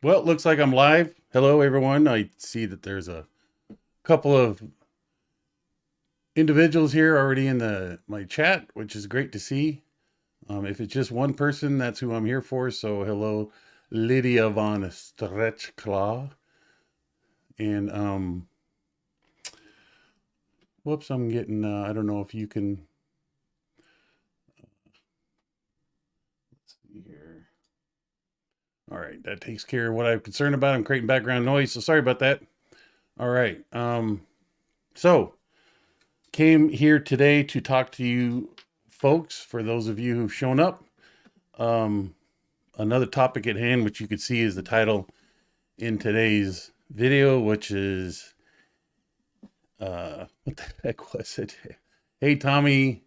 Well, it looks like I'm live. Hello, everyone. I see that there's a couple of individuals here already in my chat, which is great to see. If it's just one person, that's who I'm here for. So, hello, Lydia von Stretchclaw. And whoops, I'm getting. I don't know if you can. Let's see here. All right, that takes care of what I'm concerned about. I'm creating background noise, so sorry about that. All right. So came here today to talk to you folks, for those of you who've shown up. Another topic at hand, which you could see is the title in today's video, which is, what the heck was it? Hey, Tommy,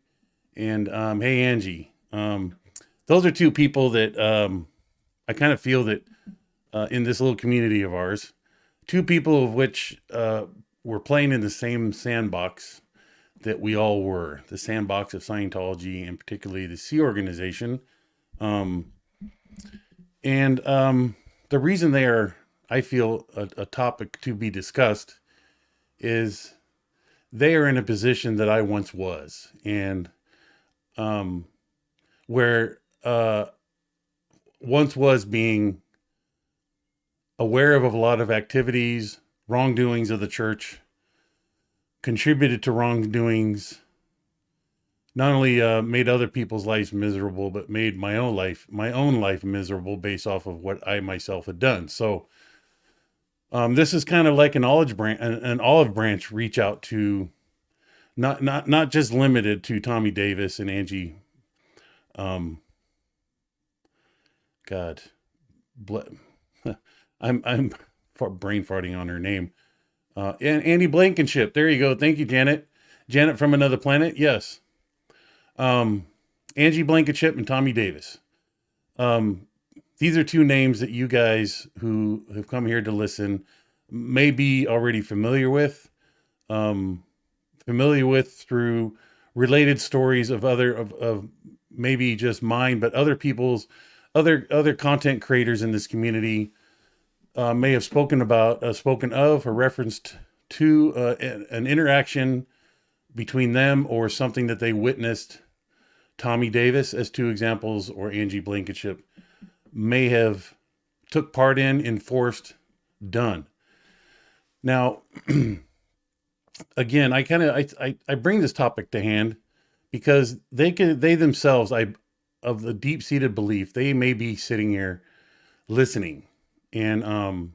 and hey, Angie. Those are two people that I kind of feel that in this little community of ours, two people of which were playing in the same sandbox that we all were, the sandbox of Scientology, and particularly the Sea organization. The reason they are, I feel, a topic to be discussed is they are in a position that I once was, and where once was being aware of a lot of activities, wrongdoings of the church, contributed to wrongdoings, not only made other people's lives miserable, but made my own life miserable based off of what I myself had done. So this is kind of like an olive branch reach out to, not just limited to Tommy Davis and Angie. God, I'm brain farting on her name. And Andy Blankenship. There you go. Thank you, Janet. Janet from another planet. Yes. Angie Blankenship and Tommy Davis. These are two names that you guys who have come here to listen may be already familiar with through related stories of of maybe just mine, but other people's, other content creators in this community may have spoken of or referenced to an interaction between them or something that they witnessed Tommy Davis, as two examples, or Angie Blankenship may have took part in, enforced, done. Now, again, I bring this topic to hand because they themselves, of the deep-seated belief, they may be sitting here listening. And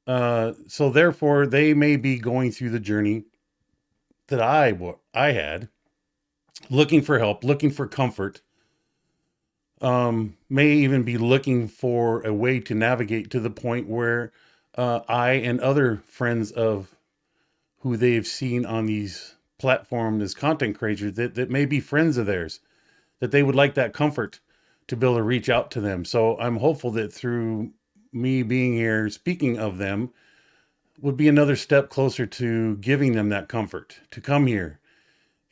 so therefore they may be going through the journey that I had, looking for help, looking for comfort, may even be looking for a way to navigate to the point where I and other friends of who they've seen on these platforms as content creators that may be friends of theirs, that they would like that comfort to be able to reach out to them. So I'm hopeful that through me being here, speaking of them, would be another step closer to giving them that comfort to come here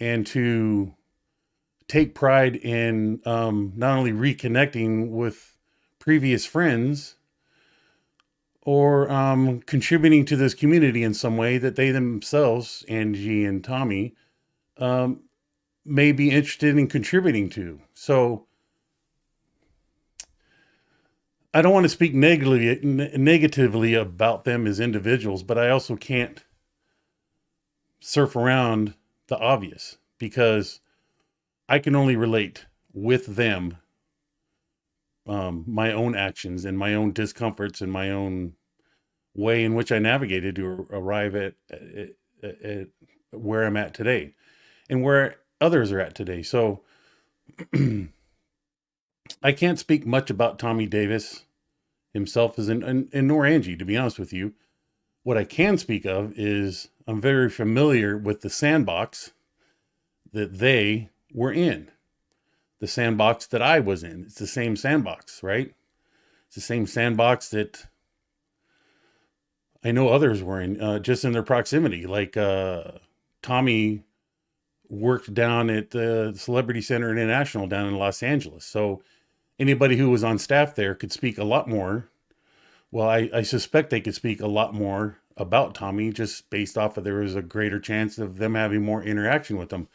and to take pride in not only reconnecting with previous friends or contributing to this community in some way that they themselves, Angie and Tommy, may be interested in contributing to. So I don't want to speak negatively about them as individuals, but I also can't surf around the obvious because I can only relate with them, my own actions and my own discomforts and my own way in which I navigated to arrive at where I'm at today and where others are at today. So I can't speak much about Tommy Davis himself and nor Angie, to be honest with you. What I can speak of is I'm very familiar with the sandbox that they were in, the sandbox that I was in. It's the same sandbox, right? It's the same sandbox that I know others were in, just in their proximity. Like Tommy worked down at the Celebrity Center International down in Los Angeles. So anybody who was on staff there could speak a lot more. Well, I suspect they could speak a lot more about Tommy just based off of there was a greater chance of them having more interaction with him.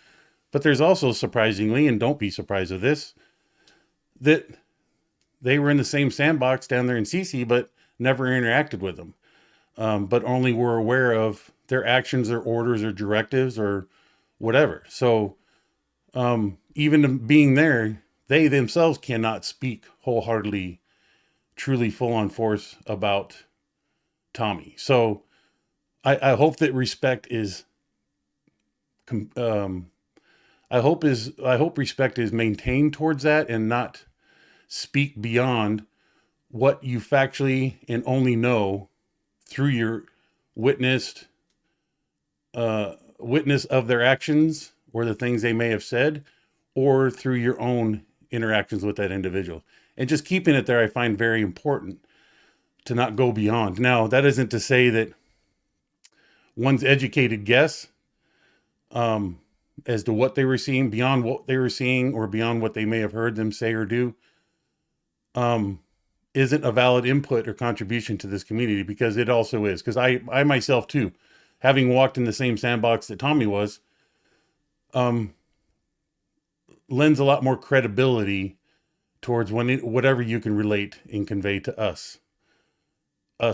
But there's also, surprisingly, and don't be surprised of this, that they were in the same sandbox down there in CC, but never interacted with them, but only were aware of their actions or orders or directives or whatever. So even being there, they themselves cannot speak wholeheartedly, truly full on force about Tommy. So I hope that respect is, I hope respect is maintained towards that and not speak beyond what you factually and only know through your witnessed witness of their actions or the things they may have said, or through your own interactions with that individual. And just keeping it there, I find very important to not go beyond. Now, that isn't to say that one's educated guess as to what they were seeing, beyond what they were seeing, or beyond what they may have heard them say or do, isn't a valid input or contribution to this community, because it also is. Because I myself too, having walked in the same sandbox that Tommy was, lends a lot more credibility towards whatever you can relate and convey to us,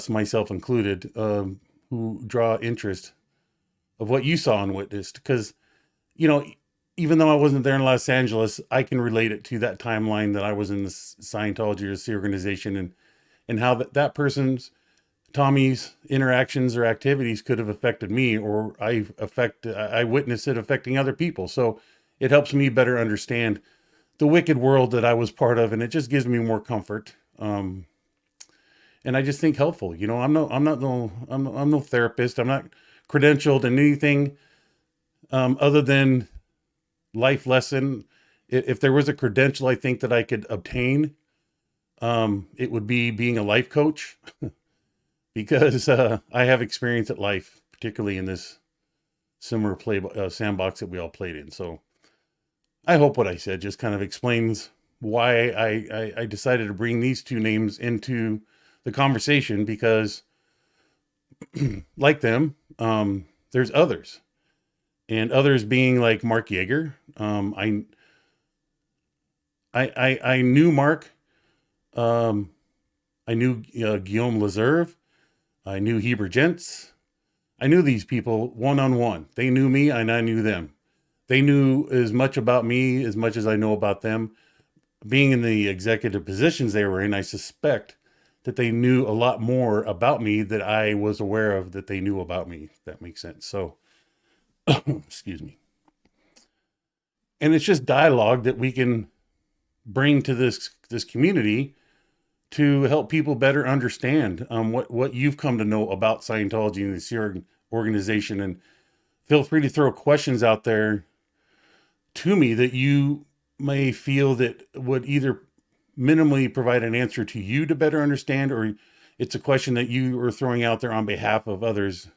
myself included, who draw interest of what you saw and witnessed. Because, you know, even though I wasn't there in Los Angeles, I can relate it to that timeline that I was in the Scientology or the organization, and how that person's, Tommy's interactions or activities could have affected me, or I witnessed it affecting other people. So it helps me better understand the wicked world that I was part of, and it just gives me more comfort. And I just think helpful. You know, I'm no therapist. I'm not credentialed in anything other than life lesson. If there was a credential I think that I could obtain, it would be being a life coach, because I have experience at life, particularly in this similar sandbox that we all played in. So I hope what I said just kind of explains why I decided to bring these two names into the conversation, because like them, there's others, and others being like Mark Yeager. I knew Mark. I knew Guillaume Laserve. I knew Heber Gentz. I knew these people one-on-one. They knew me and I knew them. They knew as much about me as much as I know about them. Being in the executive positions they were in, I suspect that they knew a lot more about me that I was aware of that they knew about me, if that makes sense. So, excuse me. And it's just dialogue that we can bring to this community to help people better understand what you've come to know about Scientology and this organization. And feel free to throw questions out there to me that you may feel that would either minimally provide an answer to you to better understand, or it's a question that you are throwing out there on behalf of others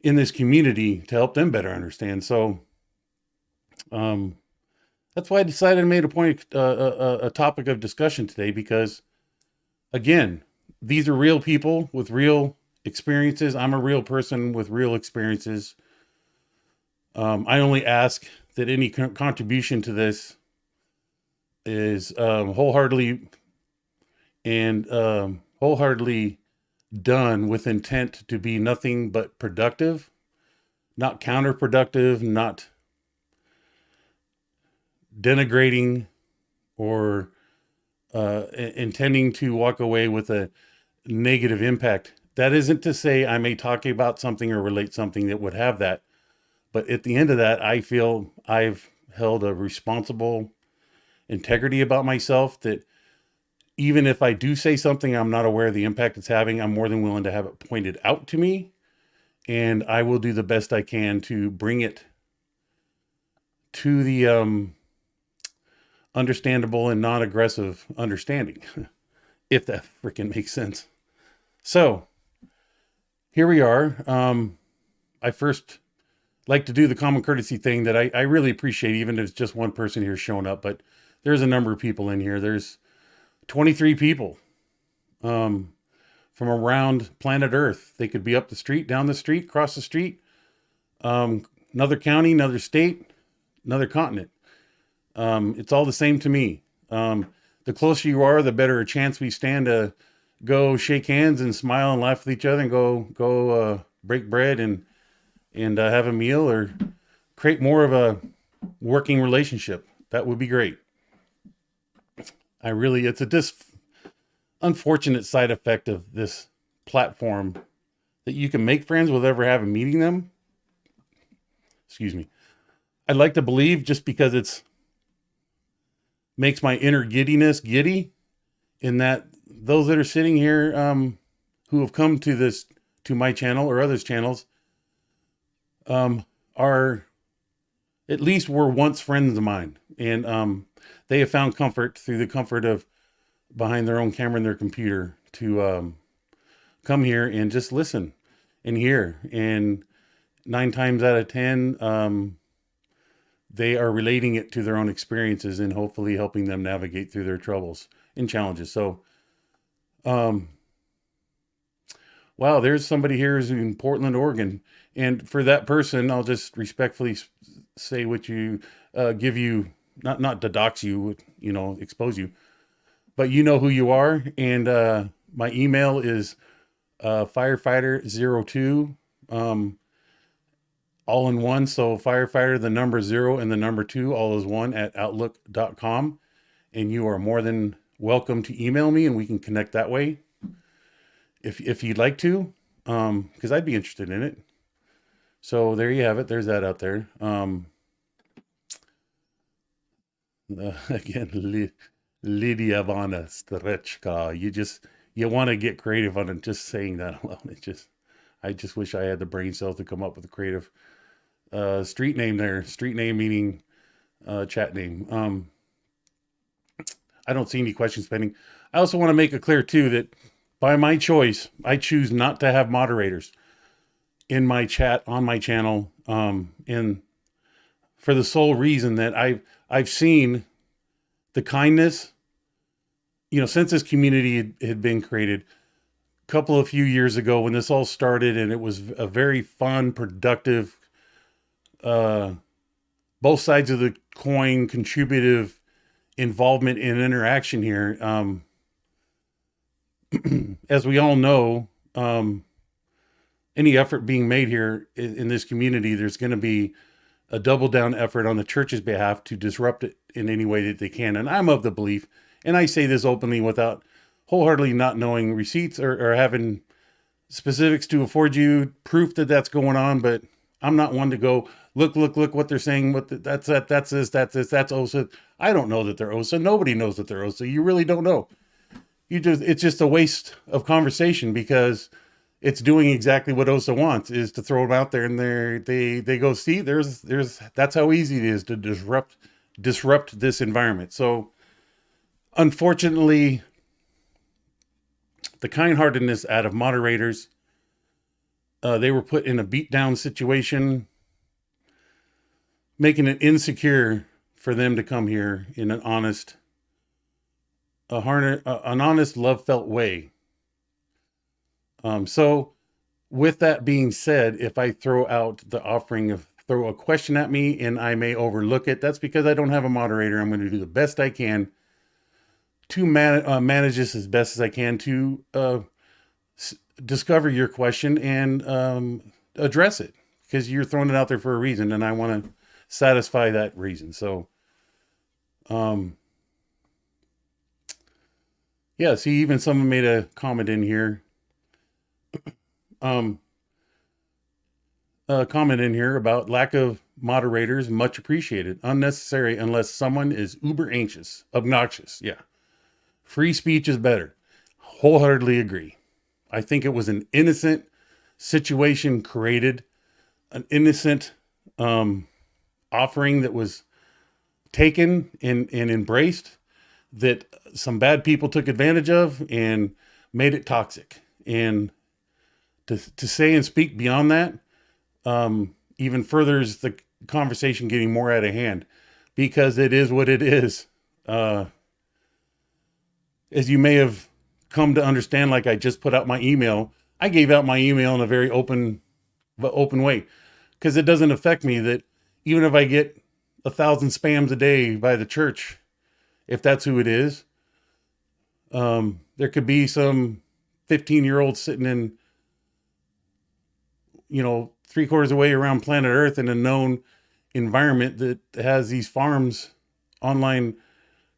in this community to help them better understand. So that's why I decided to make a point, a topic of discussion today, because again, these are real people with real experiences. I'm a real person with real experiences. I only ask that any contribution to this is wholeheartedly done with intent to be nothing but productive, not counterproductive, not denigrating, or intending to walk away with a negative impact. That isn't to say I may talk about something or relate something that would have that. But at the end of that, I feel I've held a responsible integrity about myself, that even if I do say something I'm not aware of the impact it's having, I'm more than willing to have it pointed out to me. And I will do the best I can to bring it to the understandable and non-aggressive understanding, if that freaking makes sense. So here we are. I first like to do the common courtesy thing that I really appreciate, even if it's just one person here showing up. But there's a number of people in here. There's 23 people from around planet Earth. They could be up the street, down the street, across the street, another county, another state, another continent. It's all the same to me. The closer you are, the better a chance we stand to go shake hands and smile and laugh with each other and go break bread and have a meal or create more of a working relationship. That would be great. It's a unfortunate side effect of this platform that you can make friends without ever having meeting them. Excuse me. I'd like to believe just because it's makes my inner giddiness giddy, in that those that are sitting here who have come to my channel or others' channels are at least were once friends of mine, and they have found comfort through the comfort of behind their own camera and their computer to come here and just listen and hear. And 9 times out of 10, they are relating it to their own experiences and hopefully helping them navigate through their troubles and challenges. So, wow, there's somebody here who's in Portland, Oregon. And for that person, I'll just respectfully say what you, give you, not to dox you, expose you, but you know who you are. And my email is firefighter02, all in one. So firefighter, the number 0 and the number 2, all is one, at outlook.com. And you are more than welcome to email me and we can connect that way if you'd like to, because I'd be interested in it. So there you have it. There's that out there. Again, Lydia Vana Strechka. You want to get creative on it. Just saying that alone. I just wish I had the brain cells to come up with a creative street name there. Street name meaning chat name. I don't see any questions pending. I also want to make it clear too that by my choice, I choose not to have moderators in my chat on my channel. And for the sole reason that I've seen the kindness, since this community had been created a few years ago when this all started, and it was a very fun, productive, both sides of the coin, contributive involvement and interaction here. As we all know, any effort being made here in this community, there's going to be a double down effort on the church's behalf to disrupt it in any way that they can. And I'm of the belief, and I say this openly without wholeheartedly not knowing receipts or having specifics to afford you proof that that's going on, but I'm not one to go, look what they're saying. That's OSA. I don't know that they're OSA. Nobody knows that they're OSA. You really don't know. It's just a waste of conversation, because it's doing exactly what OSA wants, is to throw them out there, and they go, see, that's how easy it is to disrupt this environment. So unfortunately, the kind-heartedness out of moderators, they were put in a beat-down situation, making it insecure for them to come here in an honest, love-felt way. So with that being said, if I throw out the offering of throw a question at me and I may overlook it, that's because I don't have a moderator. I'm going to do the best I can to manage this as best as I can to discover your question and address it, because you're throwing it out there for a reason, and I want to satisfy that reason. So, yeah, see, even someone made a comment in here. Comment in here about lack of moderators, much appreciated, unnecessary unless someone is uber anxious, obnoxious. Yeah. Free speech is better. Wholeheartedly agree. I think it was an innocent situation created, an innocent offering that was taken and embraced, that some bad people took advantage of and made it toxic. And to say and speak beyond that even furthers the conversation getting more out of hand, because it is what it is. Uh, as you may have come to understand, like I just put out my email, I gave out my email in a very open way, because it doesn't affect me that even if I get 1,000 spams a day by the church, if that's who it is, there could be some 15-year-old sitting in, 3/4 away around planet Earth in a known environment that has these farms, online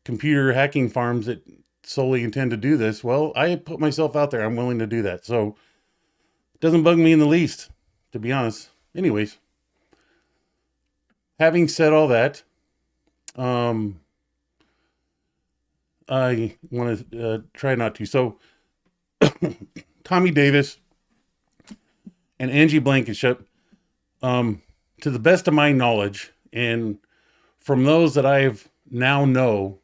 computer hacking farms that solely intend to do this. Well, I put myself out there. I'm willing to do that. So it doesn't bug me in the least, to be honest. Anyways, having said all that, I want to try not to. So Tommy Davis and Angie Blankenship, to the best of my knowledge, and from those that I've now know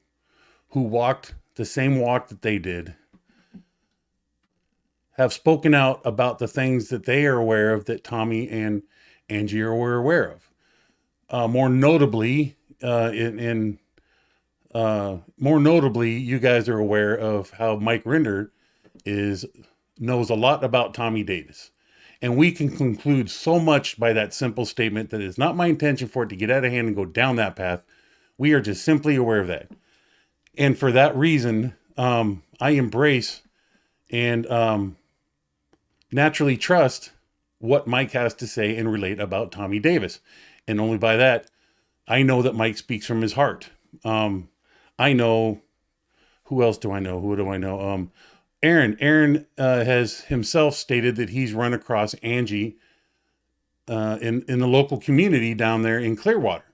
who walked the same walk that they did, have spoken out about the things that they are aware of that Tommy and Angie were aware of. More notably, more notably, you guys are aware of how Mike Rinder knows a lot about Tommy Davis. And we can conclude so much by that simple statement that it's not my intention for it to get out of hand and go down that path. We are just simply aware of that. And for that reason, I embrace and naturally trust what Mike has to say and relate about Tommy Davis. And only by that, I know that Mike speaks from his heart. I know, who else do I know? Who do I know? Aaron has himself stated that he's run across Angie in the local community down there in Clearwater.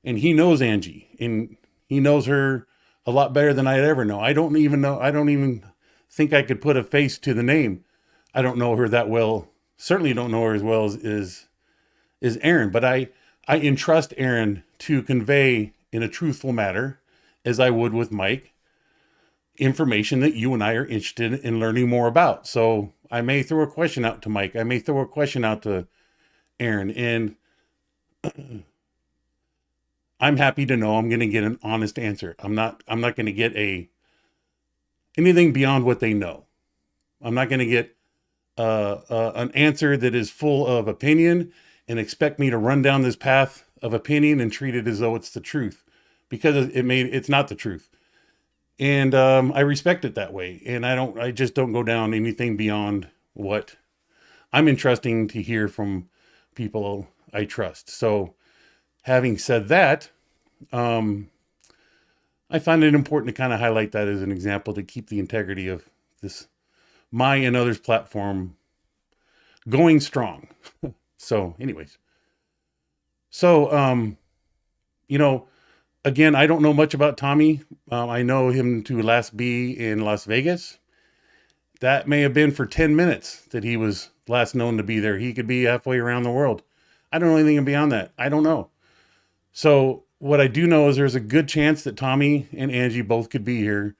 And he knows Angie, and he knows her a lot better than I'd ever know. I don't even think I could put a face to the name. I don't know her that well. Certainly don't know her as well as Aaron, but I entrust Aaron to convey in a truthful manner, as I would with Mike, information that you and I are interested in learning more about. So I may throw a question out to Mike. I may throw a question out to Aaron, and I'm happy to know I'm going to get an honest answer. I'm not going to get anything beyond what they know. I'm not going to get an answer that is full of opinion and expect me to run down this path of opinion and treat it as though it's the truth, because it's not the truth. And I respect it that way. And I just don't go down anything beyond what I'm entrusting to hear from people I trust. So having said that, I find it important to kind of highlight that as an example to keep the integrity of this, my and others' platform going strong. So anyways, so, again, I don't know much about Tommy. I know him to last be in Las Vegas. That may have been for 10 minutes that he was last known to be there. He could be halfway around the world. I don't know anything beyond that. I don't know. So what I do know is there's a good chance that Tommy and Angie both could be here.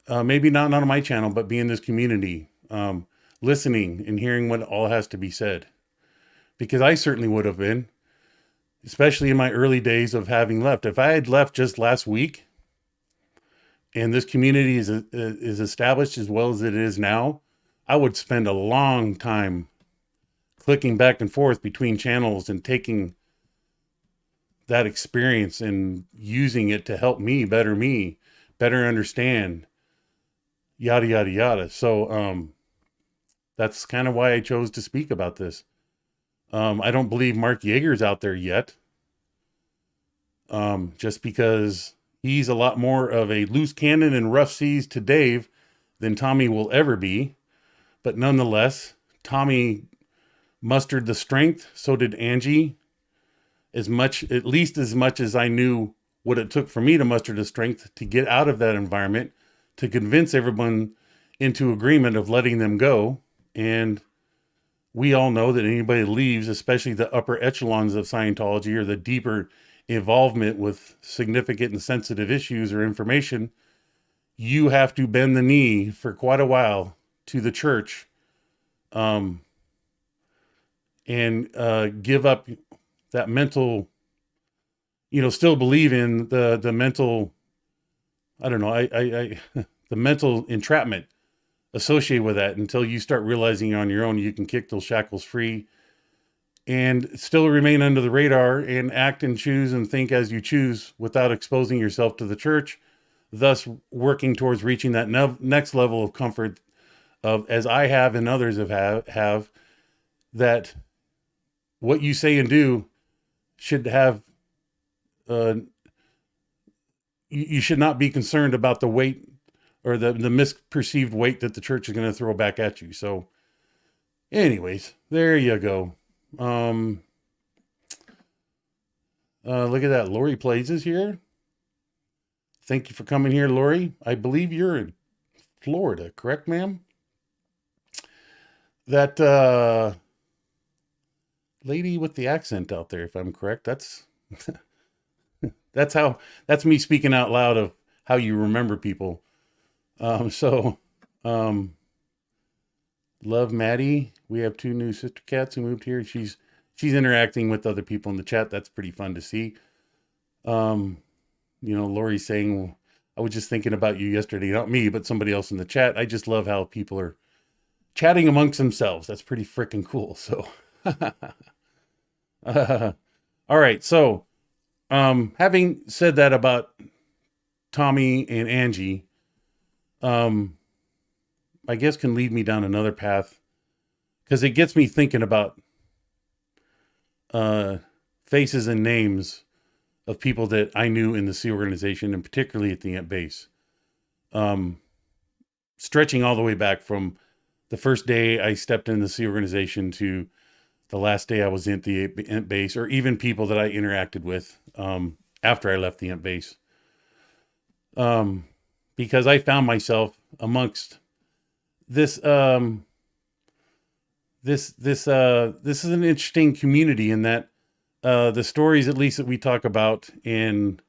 Maybe not on my channel, but be in this community, listening and hearing what all has to be said. Because I certainly would have been, especially in my early days of having left. If I had left just last week and this community is established as well as it is now, I would spend a long time clicking back and forth between channels and taking that experience and using it to help me, better understand, yada, yada, yada. So that's kind of why I chose to speak about this. I don't believe Mark Yeager's out there yet. Just because he's a lot more of a loose cannon and rough seas to Dave than Tommy will ever be. But nonetheless, Tommy mustered the strength. So did Angie. At least as much as I knew what it took for me to muster the strength to get out of that environment, to convince everyone into agreement of letting them go. And we all know that anybody that leaves, especially the upper echelons of Scientology or the deeper involvement with significant and sensitive issues or information, you have to bend the knee for quite a while to the church, and give up that mental, still believe in the mental I don't know, the mental entrapment associated with that until you start realizing on your own you can kick those shackles free and still remain under the radar and act and choose and think as you choose without exposing yourself to the church, thus working towards reaching that next level of comfort of, as I have and others have that what you say and do should have, uh, you should not be concerned about the weight or the misperceived weight that the church is going to throw back at you. So anyways, there you go. Look at that. Lori Plays is here. Thank you for coming here, Lori. I believe you're in Florida, correct, ma'am? That lady with the accent out there, if I'm correct, that's that's me speaking out loud of how you remember people. So love Maddie. We have 2 new sister cats who moved here. She's interacting with other people in the chat. That's pretty fun to see. Lori's saying, well, I was just thinking about you yesterday, not me, but somebody else in the chat. I just love how people are chatting amongst themselves. That's pretty freaking cool. So, all right. So, having said that about Tommy and Angie, I guess can lead me down another path because it gets me thinking about faces and names of people that I knew in the Sea organization, and particularly at the Ant base. Stretching all the way back from the first day I stepped in the Sea organization to the last day I was in the Ant base, or even people that I interacted with after I left the Ant base. Because I found myself amongst this this is an interesting community in that the stories, at least that we talk about, and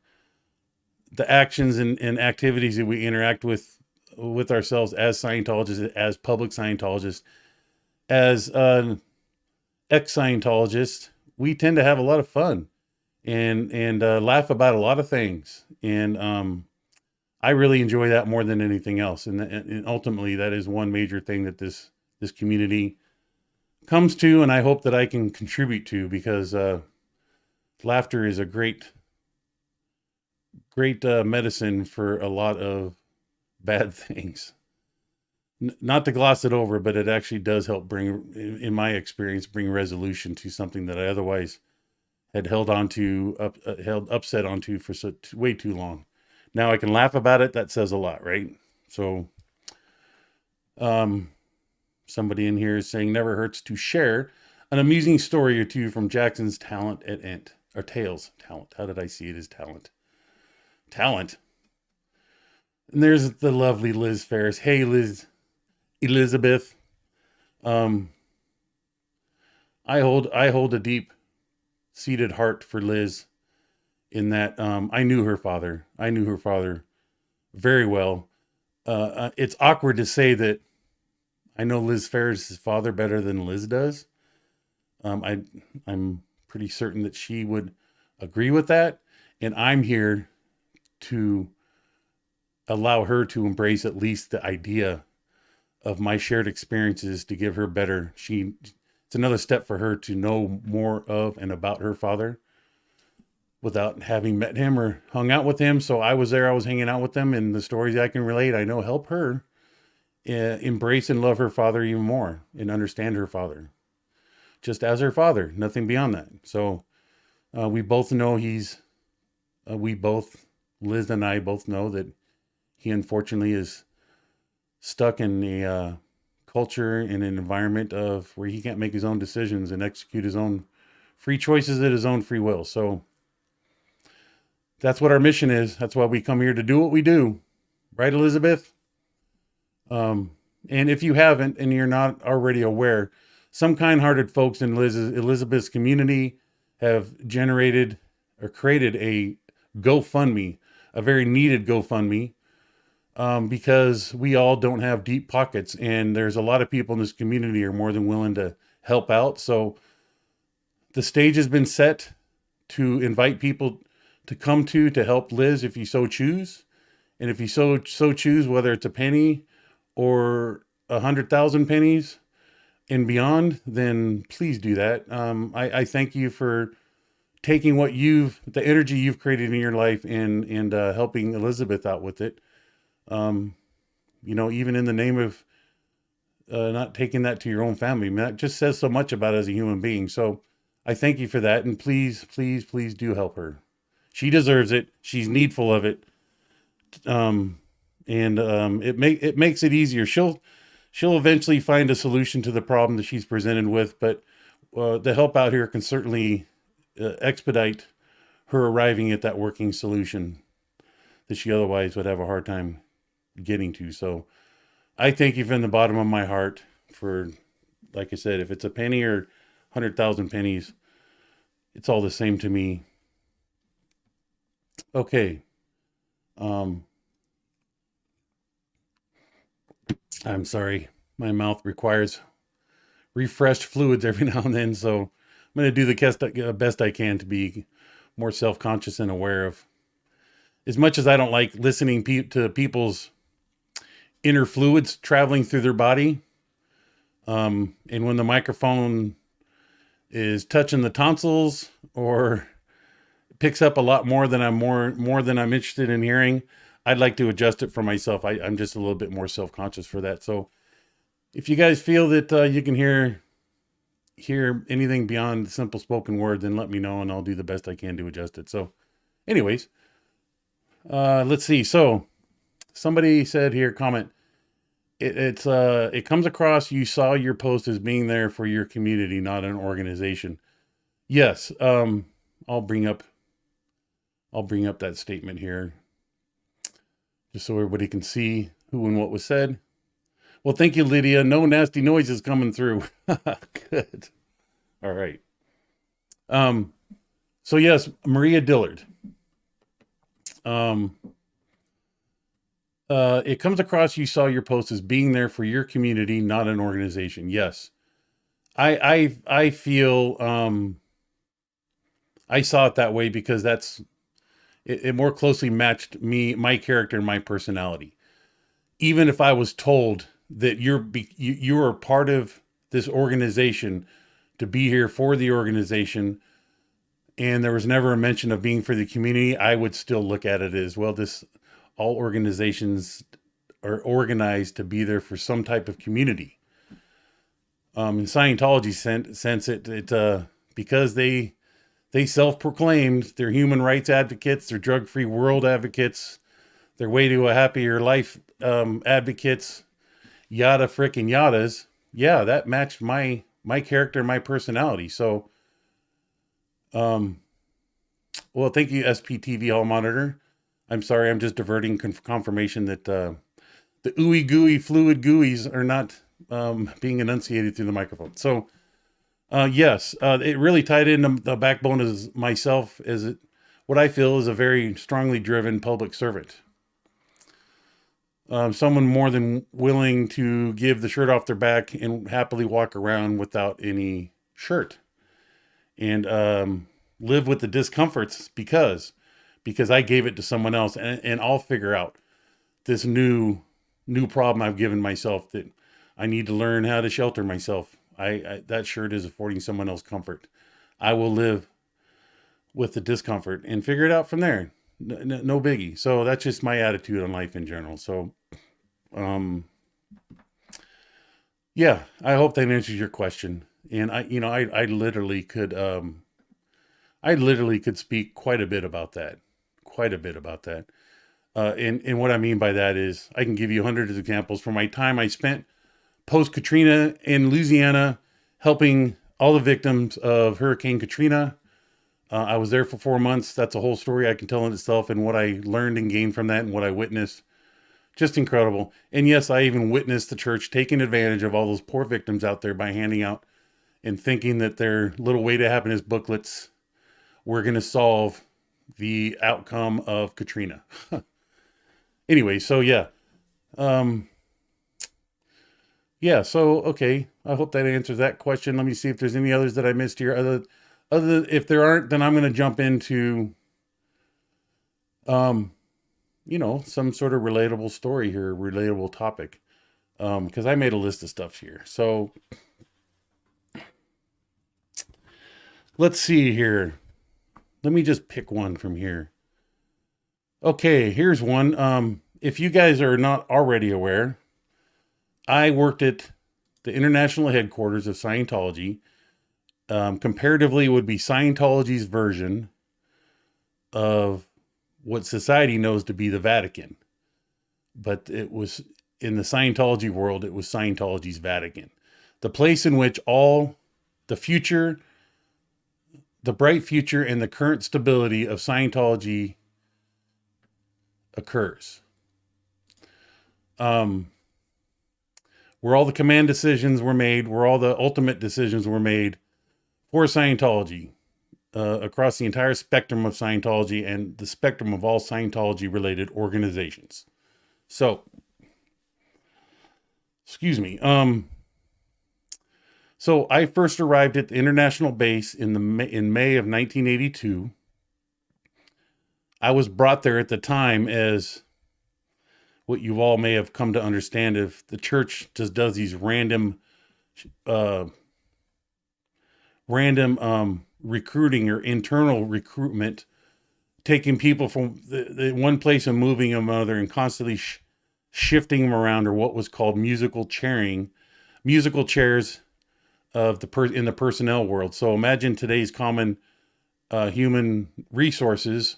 the actions and activities that we interact with ourselves as Scientologists, as public Scientologists, as ex-Scientologists, we tend to have a lot of fun and laugh about a lot of things. And I really enjoy that more than anything else. And ultimately, that is one major thing that this community comes to, and I hope that I can contribute to, because laughter is a great medicine for a lot of bad things. Not to gloss it over, but it actually does help bring, in my experience, bring resolution to something that I otherwise had held upset onto for way too long. Now I can laugh about it. That says a lot, right? So, somebody in here is saying, never hurts to share an amusing story or two from Jackson's talent at Ent. Or Tails talent. How did I see it as talent? Talent. And there's the lovely Liz Ferris. Hey, Elizabeth. I hold a deep seated heart for Liz, in that I knew her father. I knew her father very well. It's awkward to say that I know Liz Ferris' father better than Liz does. I'm pretty certain that she would agree with that. And I'm here to allow her to embrace at least the idea of my shared experiences to give her better. It's another step for her to know more of and about her father without having met him or hung out with him. So I was there, I was hanging out with them, and the stories I can relate, I know help her embrace and love her father even more and understand her father just as her father, nothing beyond that. So we both know Liz and I both know that he unfortunately is stuck in a culture and an environment of where he can't make his own decisions and execute his own free choices at his own free will. So that's what our mission is. That's why we come here to do what we do. Right, Elizabeth? And if you haven't, and you're not already aware, some kind-hearted folks in Elizabeth's community have generated or created a GoFundMe, a very needed GoFundMe, because we all don't have deep pockets, and there's a lot of people in this community are more than willing to help out. So the stage has been set to invite people to come to help Liz if you so choose. And if you so choose, whether it's a penny or 100,000 pennies and beyond, then please do that. I thank you for taking the energy you've created in your life and helping Elizabeth out with it. Um, even in the name of not taking that to your own family, I mean, that just says so much about as a human being. So I thank you for that. And please, please, please do help her. She deserves it. She's needful of it. It makes it easier. She'll eventually find a solution to the problem that she's presented with, but the help out here can certainly expedite her arriving at that working solution that she otherwise would have a hard time getting to. So I thank you from the bottom of my heart for, like I said, if it's a penny or 100,000 pennies, it's all the same to me. Okay. I'm sorry. My mouth requires refreshed fluids every now and then. So I'm going to do the best I can to be more self-conscious and aware of, as much as I don't like listening to people's inner fluids traveling through their body. And when the microphone is touching the tonsils or picks up a lot more than I'm interested in hearing, I'd like to adjust it for myself. I'm just a little bit more self-conscious for that. So if you guys feel that you can hear anything beyond simple spoken word, then let me know and I'll do the best I can to adjust it. So anyways, let's see. So somebody said here, comment, it comes across you saw your post as being there for your community, not an organization. Yes. I'll bring up that statement here just so everybody can see who and what was said. Well, thank you, Lydia. No nasty noises coming through. Good. All right. So yes, Maria Dillard. It comes across you saw your post as being there for your community, not an organization. Yes. I feel I saw it that way because it more closely matched my character and my personality. Even if I was told that you are part of this organization to be here for the organization, and there was never a mention of being for the community, I would still look at it as, well, all organizations are organized to be there for some type of community. In Scientology sense, it because they self-proclaimed they're human rights advocates, they're drug-free world advocates, they're way to a happier life advocates, yada frickin' yadas. Yeah, that matched my character, my personality. So, well, thank you, SPTV Hall Monitor. I'm sorry, I'm just diverting confirmation that the ooey gooey fluid gooeys are not being enunciated through the microphone. So, yes, it really tied into the backbone as myself as what I feel is a very strongly driven public servant. Someone more than willing to give the shirt off their back and happily walk around without any shirt and live with the discomforts because I gave it to someone else, and I'll figure out this new problem I've given myself, that I need to learn how to shelter myself. That shirt is affording someone else comfort. I will live with the discomfort and figure it out from there. No biggie. So that's just my attitude on life in general. So, yeah, I hope that answers your question. And I literally could speak quite a bit about that. And what I mean by that is I can give you hundreds of examples from my time I spent post Katrina in Louisiana, helping all the victims of Hurricane Katrina. I was there for 4 months. That's a whole story I can tell in itself, and what I learned and gained from that and what I witnessed. Just incredible. And yes, I even witnessed the church taking advantage of all those poor victims out there by handing out and thinking that their little way to happiness booklets were going to solve the outcome of Katrina. Anyway, so yeah. So okay. I hope that answers that question. Let me see if there's any others that I missed here. If there aren't, then I'm going to jump into some sort of relatable story here, relatable topic. Because I made a list of stuff here. So let's see here. Let me just pick one from here. Okay, here's one. If you guys are not already aware, I worked at the international headquarters of Scientology. Comparatively, it would be Scientology's version of what society knows to be the Vatican. But it was, in the Scientology world, it was Scientology's Vatican. The place in which all the future, the bright future, and the current stability of Scientology occurs. Where all the command decisions were made, where all the ultimate decisions were made for Scientology, across the entire spectrum of Scientology and the spectrum of all Scientology related organizations. So, excuse me. So I first arrived at the international base in May of 1982. I was brought there at the time as what you all may have come to understand, if the church just does these random recruiting or internal recruitment, taking people from the one place and moving them another, and constantly shifting them around, or what was called musical chairs of in the personnel world. So imagine today's common human resources.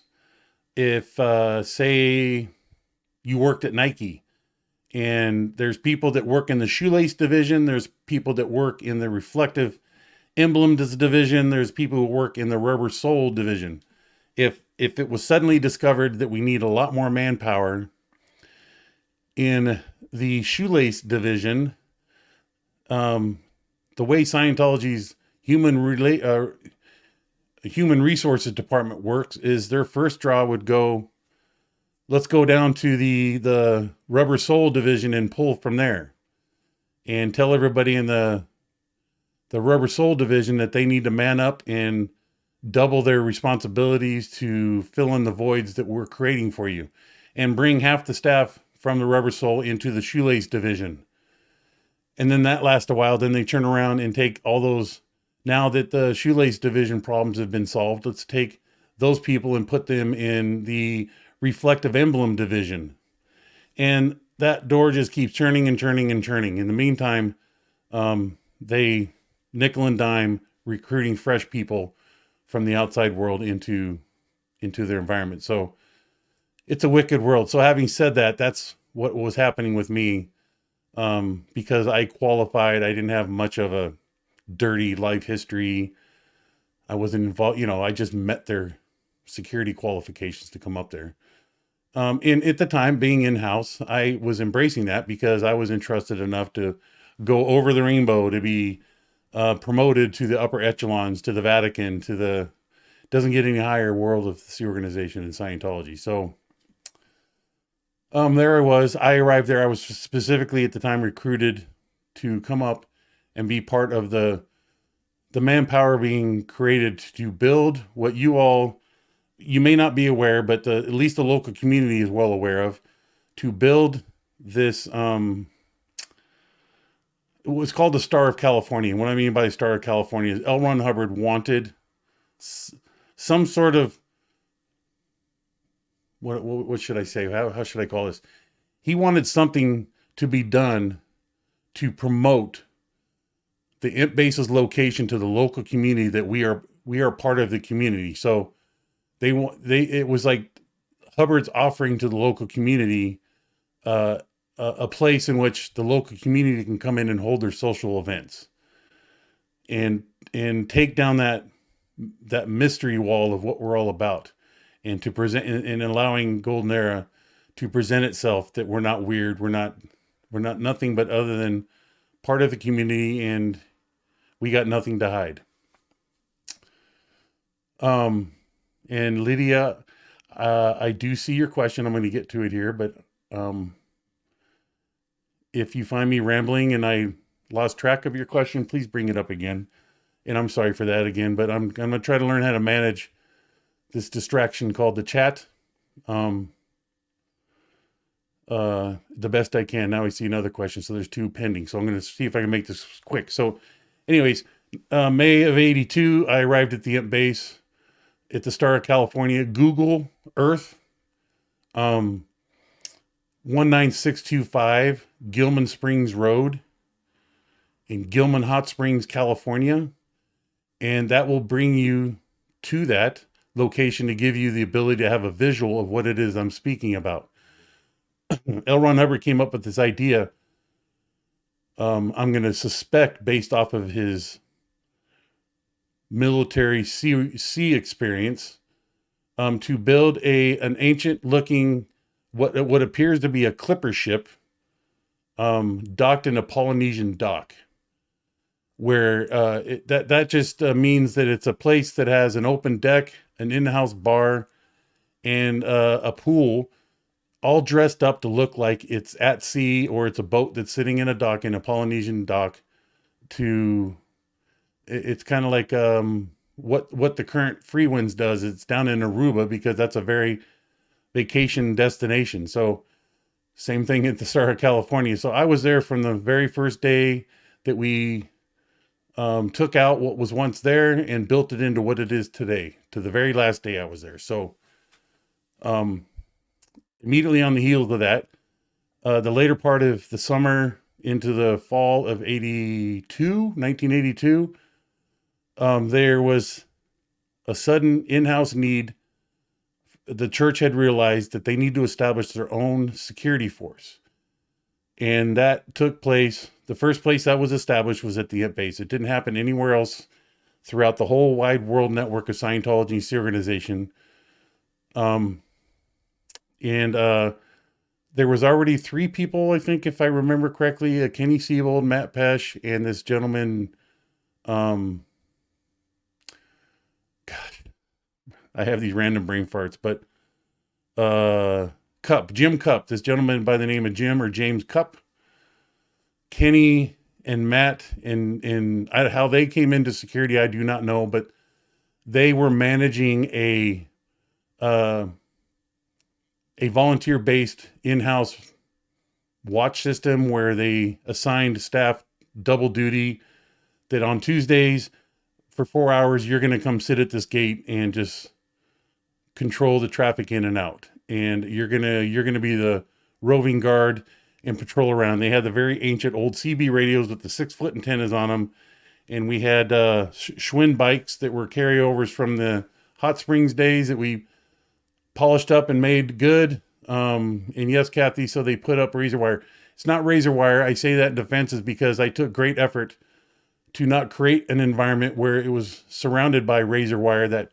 If say you worked at Nike, and there's people that work in the shoelace division, there's people that work in the reflective emblems division, there's people who work in the rubber sole division. If it was suddenly discovered that we need a lot more manpower in the shoelace division, the way Scientology's human resources department works is their first draw would go, let's go down to the rubber sole division and pull from there, and tell everybody in the rubber sole division that they need to man up and double their responsibilities to fill in the voids that we're creating for you, and bring half the staff from the rubber sole into the shoelace division. And then that lasts a while. Then they turn around and take all those, now that the shoelace division problems have been solved, let's take those people and put them in the reflective emblem division. And that door just keeps turning and turning and turning. In the meantime, they nickel and dime recruiting fresh people from the outside world into their environment. So it's a wicked world. So having said that, that's what was happening with me. Because I qualified, I didn't have much of a dirty life history. I wasn't involved, I just met their security qualifications to come up there. And at the time, being in-house, I was embracing that because I was entrusted enough to go over the rainbow, to be promoted to the upper echelons, to the Vatican, to the doesn't get any higher world of the organization in Scientology. So there I was. I arrived there. I was specifically at the time recruited to come up and be part of the manpower being created to build what you may not be aware, but at least the local community is well aware of, to build this. It was called the Star of California. And what I mean by the Star of California is L. Ron Hubbard wanted some sort of, what should I say? How should I call this? He wanted something to be done to promote the base's location to the local community, that we are part of the community. So it was like Hubbard's offering to the local community a place in which the local community can come in and hold their social events, and take down that mystery wall of what we're all about, and to present, and allowing Golden Era to present itself that we're not weird, we're not nothing but other than part of the community, and we got nothing to hide. And Lydia, I do see your question. I'm going to get to it here, but if you find me rambling and I lost track of your question, please bring it up again. And I'm sorry for that again, but I'm going to try to learn how to manage this distraction called the chat. the best I can. Now I see another question. So there's two pending. So I'm going to see if I can make this quick. So anyways, May of 82, I arrived at the Imp base at the Star of California, Google Earth, 19625 Gilman Springs Road in Gilman Hot Springs, California. And that will bring you to that location to give you the ability to have a visual of what it is I'm speaking about. L. Ron Hubbard came up with this idea. I'm going to suspect, based off of his military sea experience, to build an ancient looking, what appears to be a clipper ship, docked in a Polynesian dock, where that just means that it's a place that has an open deck, an in-house bar, and a pool, all dressed up to look like it's at sea, or it's a boat that's sitting in a dock, in a Polynesian dock. It's kind of like what the current Free Winds does. It's down in Aruba because that's a very vacation destination. So same thing at the Star of California. So I was there from the very first day that we took out what was once there and built it into what it is today, to the very last day I was there. So immediately on the heels of that, the later part of the summer into the fall of 1982, there was a sudden in-house need. The church had realized that they need to establish their own security force. And that took place. The first place that was established was at the Imp base. It didn't happen anywhere else throughout the whole wide world network of Scientology and Sea Organization. There was already 3 people, I think, if I remember correctly, Kenny Siebold, Matt Pesh, and this gentleman, gosh, I have these random brain farts, but Jim Cupp, this gentleman by the name of Jim or James Cupp. Kenny and Matt, and how they came into security, I do not know, but they were managing a volunteer-based in-house watch system where they assigned staff double duty, that on Tuesdays for 4 hours, you're going to come sit at this gate and just control the traffic in and out. And you're going to be the roving guard and patrol around. They had the very ancient old CB radios with the 6-foot antennas on them. And we had Schwinn bikes that were carryovers from the Hot Springs days that we polished up and made good. And yes, Kathy, so they put up razor wire. It's not razor wire. I say that in defense is because I took great effort to not create an environment where it was surrounded by razor wire, that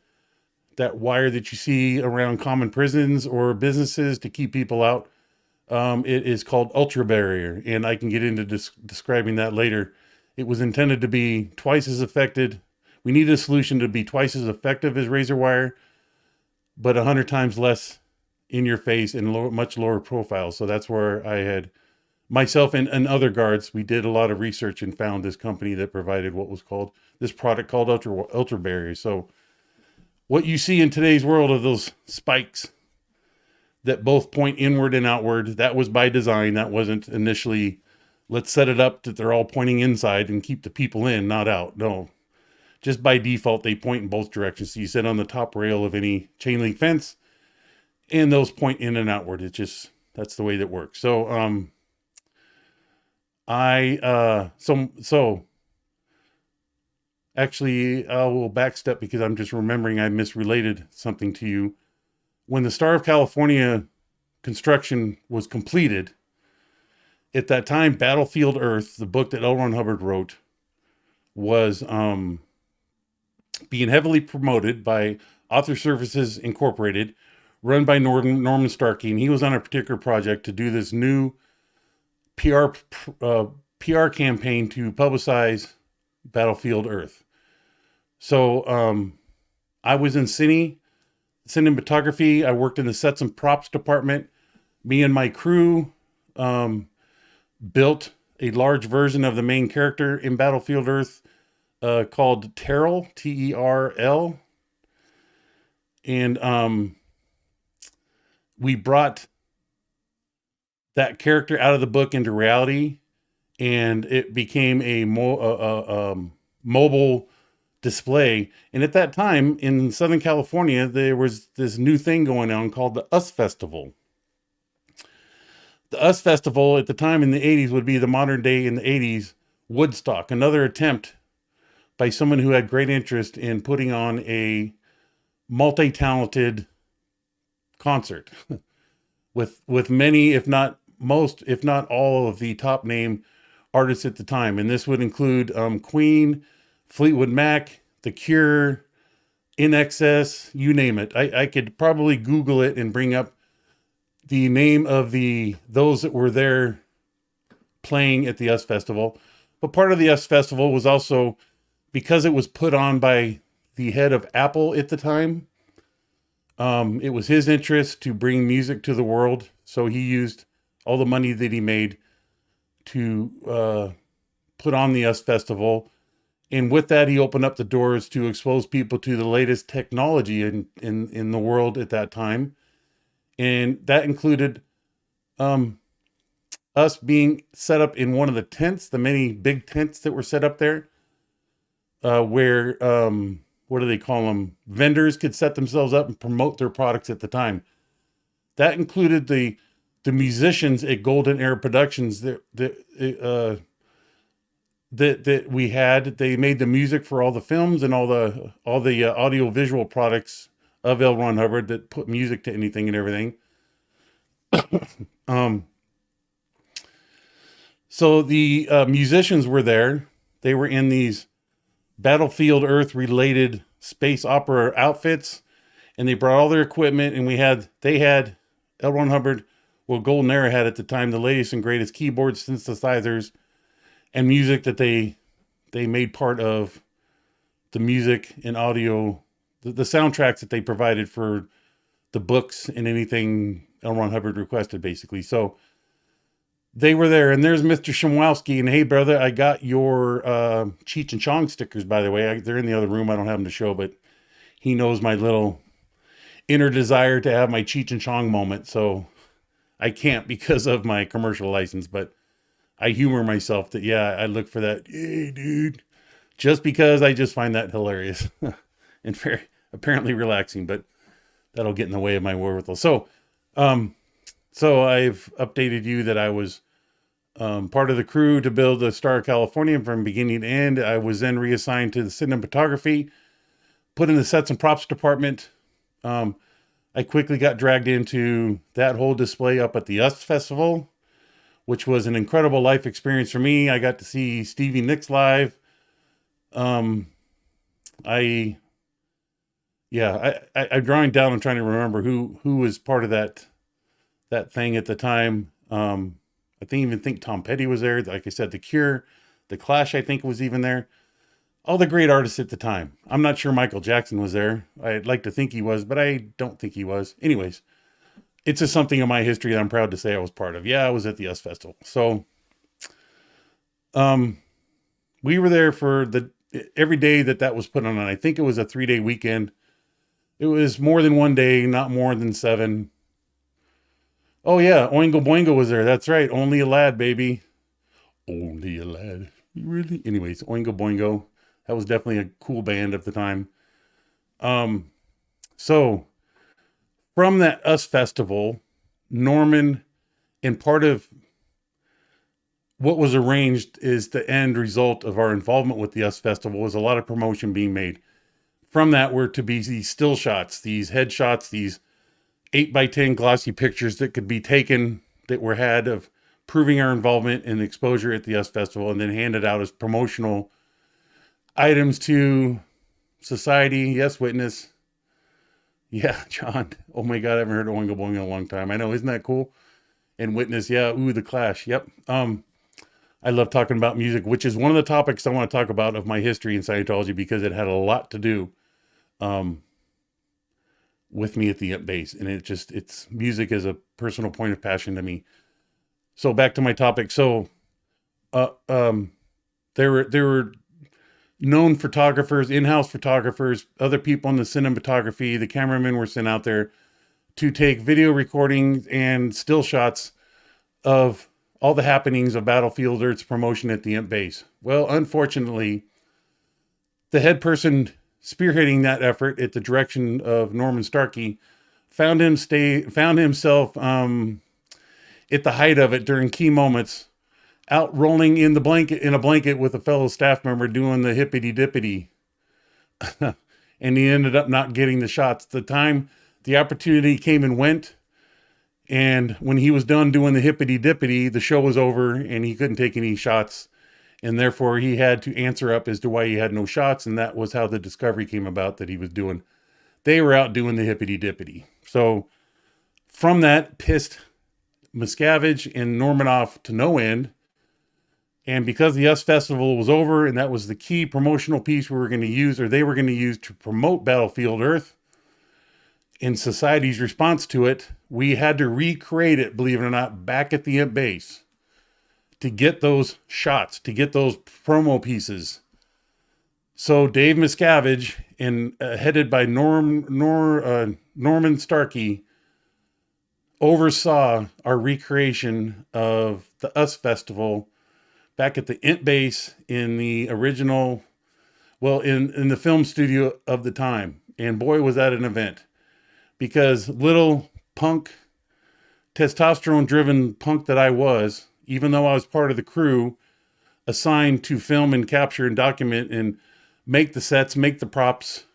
wire that you see around common prisons or businesses to keep people out. It is called ultra barrier, and I can get into describing that later. It was intended to be twice as effective. We needed a solution to be twice as effective as razor wire, but 100 times less in your face and much lower profile. So that's where I had myself and other guards, we did a lot of research and found this company that provided this product called ultra barrier. So what you see in today's world of those spikes that both point inward and outward, that was by design. That wasn't initially, let's set it up that they're all pointing inside and keep the people in, not out. No, just by default, they point in both directions. So you sit on the top rail of any chain link fence and those point in and outward. It's just, that's the way that works. So, actually, I will backstep because I'm just remembering I misrelated something to you. When the Star of California construction was completed, at that time, Battlefield Earth, the book that L. Ron Hubbard wrote, was being heavily promoted by Author Services Incorporated, run by Norman Starkey. And he was on a particular project to do this new PR campaign to publicize Battlefield Earth. So I was in cinematography. I worked in the sets and props department. Me and my crew built a large version of the main character in Battlefield Earth called Terrell, Terl. And we brought that character out of the book into reality, and it became a mobile display. And at that time in Southern California, there was this new thing going on called the US Festival. The US Festival at the time in the 80s would be the modern day in the 80s Woodstock, another attempt by someone who had great interest in putting on a multi-talented concert with many, if not most, if not all of the top name artists at the time. And this would include Queen, Fleetwood Mac, The Cure, In Excess, you name it. I could probably Google it and bring up the name of those that were there playing at the US Festival. But part of the US Festival was also, because it was put on by the head of Apple at the time, it was his interest to bring music to the world. So he used all the money that he made to put on the US Festival. And with that, he opened up the doors to expose people to the latest technology in the world at that time. And that included us being set up in one of the tents, the many big tents that were set up there, where, what do they call them? Vendors could set themselves up and promote their products at the time. That included the musicians at Golden Era Productions that we had. They made the music for all the films and all the audio visual products of L. Ron Hubbard that put music to anything and everything. So the musicians were there. They were in these Battlefield Earth related space opera outfits, and they brought all their equipment, and they had L. Ron Hubbard, well, Golden Era had at the time the latest and greatest keyboards, synthesizers, and music that they made part of the music and audio, the soundtracks that they provided for the books and anything L. Ron Hubbard requested, basically. So they were there, and there's Mr. Shimwowski, and hey, brother, I got your Cheech and Chong stickers, by the way. They're in the other room. I don't have them to show, but he knows my little inner desire to have my Cheech and Chong moment, so I can't because of my commercial license, but I humor myself that, yeah, I look for that, hey, dude, just because I just find that hilarious and very apparently relaxing, but that'll get in the way of my wherewithal. So I've updated you that I was part of the crew to build the Star of California from beginning to end. I was then reassigned to the cinematography, put in the sets and props department. I quickly got dragged into that whole display up at the US Festival, which was an incredible life experience for me. I got to see Stevie Nicks live. I'm drawing down and trying to remember who was part of that thing at the time. I even think Tom Petty was there. Like I said, The Cure, The Clash, I think was even there. All the great artists at the time. I'm not sure Michael Jackson was there. I'd like to think he was, but I don't think he was. Anyways, it's just something in my history that I'm proud to say I was part of. Yeah, I was at the US Festival. So, we were there for every day that was put on. And I think it was a 3-day weekend. It was more than one day, not more than 7. Oh yeah, Oingo Boingo was there. That's right. Only a Lad, baby. Only a Lad. Really? Anyways, Oingo Boingo. That was definitely a cool band at the time. So from that US Festival, Norman, and part of what was arranged is the end result of our involvement with the US Festival was a lot of promotion being made. From that were to be these still shots, these headshots, these 8x10 glossy pictures that could be taken that were had of proving our involvement and exposure at the US Festival, and then handed out as promotional items to society. Yes, witness. Yeah, John. Oh my God, I haven't heard Oingo Boingo in a long time. I know, isn't that cool? And witness, yeah, ooh, The Clash. Yep. I love talking about music, which is one of the topics I want to talk about of my history in Scientology, because it had a lot to do with me at the base. And it's music is a personal point of passion to me. So back to my topic. So there were known photographers, in-house photographers, other people in the cinematography. The cameramen were sent out there to take video recordings and still shots of all the happenings of Battlefield Earth's promotion at the Imp base. Well, unfortunately, the head person spearheading that effort at the direction of Norman Starkey found himself at the height of it during key moments, out rolling in a blanket with a fellow staff member doing the hippity dippity. And he ended up not getting the shots. The opportunity came and went. And when he was done doing the hippity dippity, the show was over and he couldn't take any shots. And therefore he had to answer up as to why he had no shots. And that was how the discovery came about that he was doing. They were out doing the hippity dippity. So from that, pissed Miscavige and Norman off to no end. And because the US Festival was over and that was the key promotional piece we were going to use, or they were going to use to promote Battlefield Earth, in society's response to it, we had to recreate it, believe it or not, back at the Imp base to get those shots, to get those promo pieces. So Dave Miscavige, and headed by Norman Starkey, oversaw our recreation of the US Festival back at the Imp base in the original, in the film studio of the time. And boy, was that an event. Because little punk, testosterone-driven punk that I was, even though I was part of the crew assigned to film and capture and document and make the sets, make the props,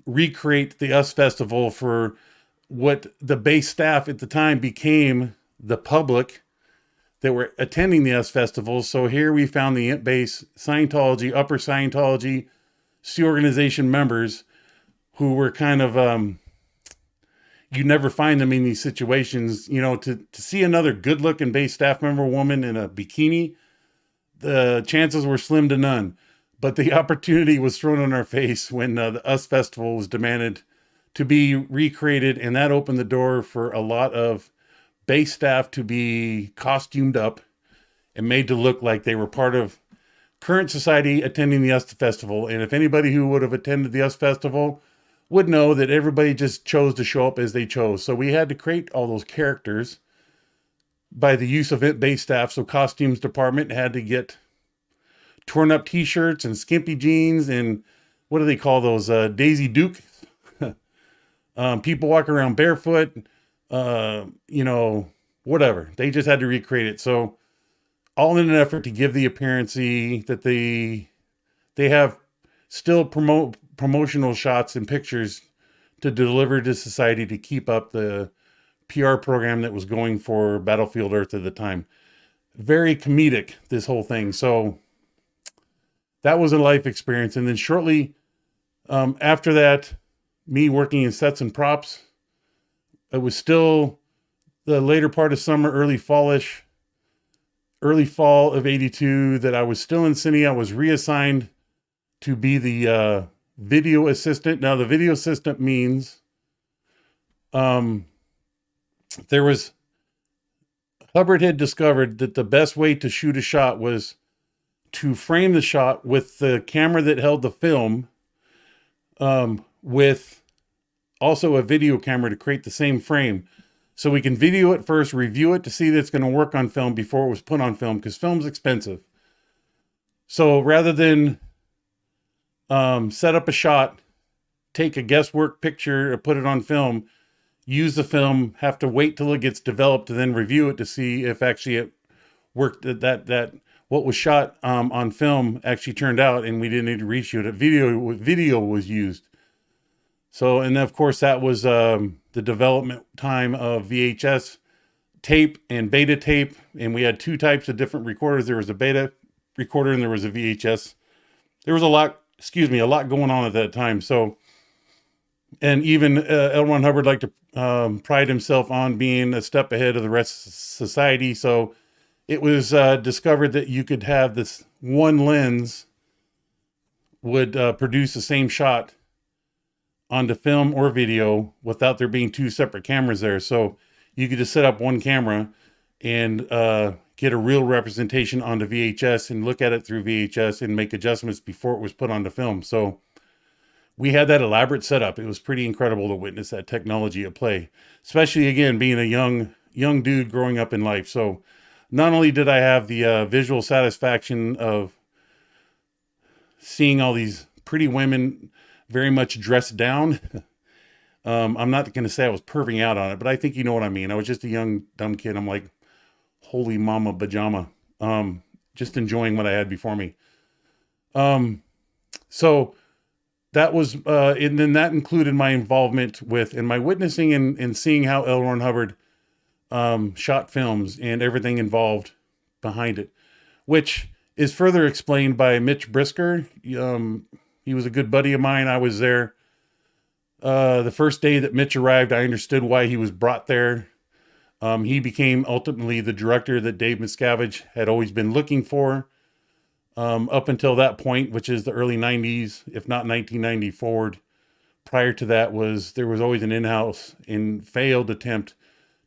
recreate the US Festival for what the base staff at the time became the public that were attending the US Festival. So here we found the Imp base Scientology, upper Scientology, Sea Organization members who were kind of... you never find them in these situations, to see another good looking base staff member woman in a bikini, the chances were slim to none. But the opportunity was thrown in our face when the US Festival was demanded to be recreated. And that opened the door for a lot of base staff to be costumed up and made to look like they were part of current society attending the US Festival. And if anybody who would have attended the US Festival would know that everybody just chose to show up as they chose. So we had to create all those characters by the use of base staff. So costumes department had to get torn up t-shirts and skimpy jeans and what do they call those? Daisy Duke. People walk around barefoot, whatever. They just had to recreate it. So all in an effort to give the appearance that they have still promotional shots and pictures to deliver to society to keep up the PR program that was going for Battlefield Earth at the time. Very comedic, this whole thing. So that was a life experience. And then shortly after that, me working in sets and props, it was still the later part of summer, early fall of 82 that I was still in Cine. I was reassigned to be the video assistant. Now the video assistant means Hubbard had discovered that the best way to shoot a shot was to frame the shot with the camera that held the film, with also a video camera to create the same frame. So we can video it first, review it to see that it's going to work on film before it was put on film, because film's expensive. So rather than set up a shot, take a guesswork picture, or put it on film, use the film, have to wait till it gets developed and then review it to see if actually it worked, that what was shot on film actually turned out, and we didn't need to reshoot it. Video was used. So, and of course that was the development time of VHS tape and beta tape. And we had two types of different recorders. There was a beta recorder and there was a VHS. There was a lot going on at that time. So, and even L. Ron Hubbard liked to pride himself on being a step ahead of the rest of society. So it was discovered that you could have this one lens would produce the same shot onto film or video without there being two separate cameras there. So you could just set up one camera and get a real representation onto VHS and look at it through VHS and make adjustments before it was put onto film. So we had that elaborate setup. It was pretty incredible to witness that technology at play, especially again, being a young young dude growing up in life. So not only did I have the visual satisfaction of seeing all these pretty women very much dressed down. I'm not going to say I was perving out on it, but I think you know what I mean. I was just a young, dumb kid. I'm like, holy mama pajama. Just enjoying what I had before me. So that was, and then that included my involvement with, and my witnessing and seeing how L. Ron Hubbard shot films and everything involved behind it, which is further explained by Mitch Brisker. He was a good buddy of mine. I was there the first day that Mitch arrived. I understood why he was brought there. He became ultimately the director that Dave Miscavige had always been looking for up until that point, which is the early 90s, if not 1990 forward. Prior to that there was always an in-house and failed attempt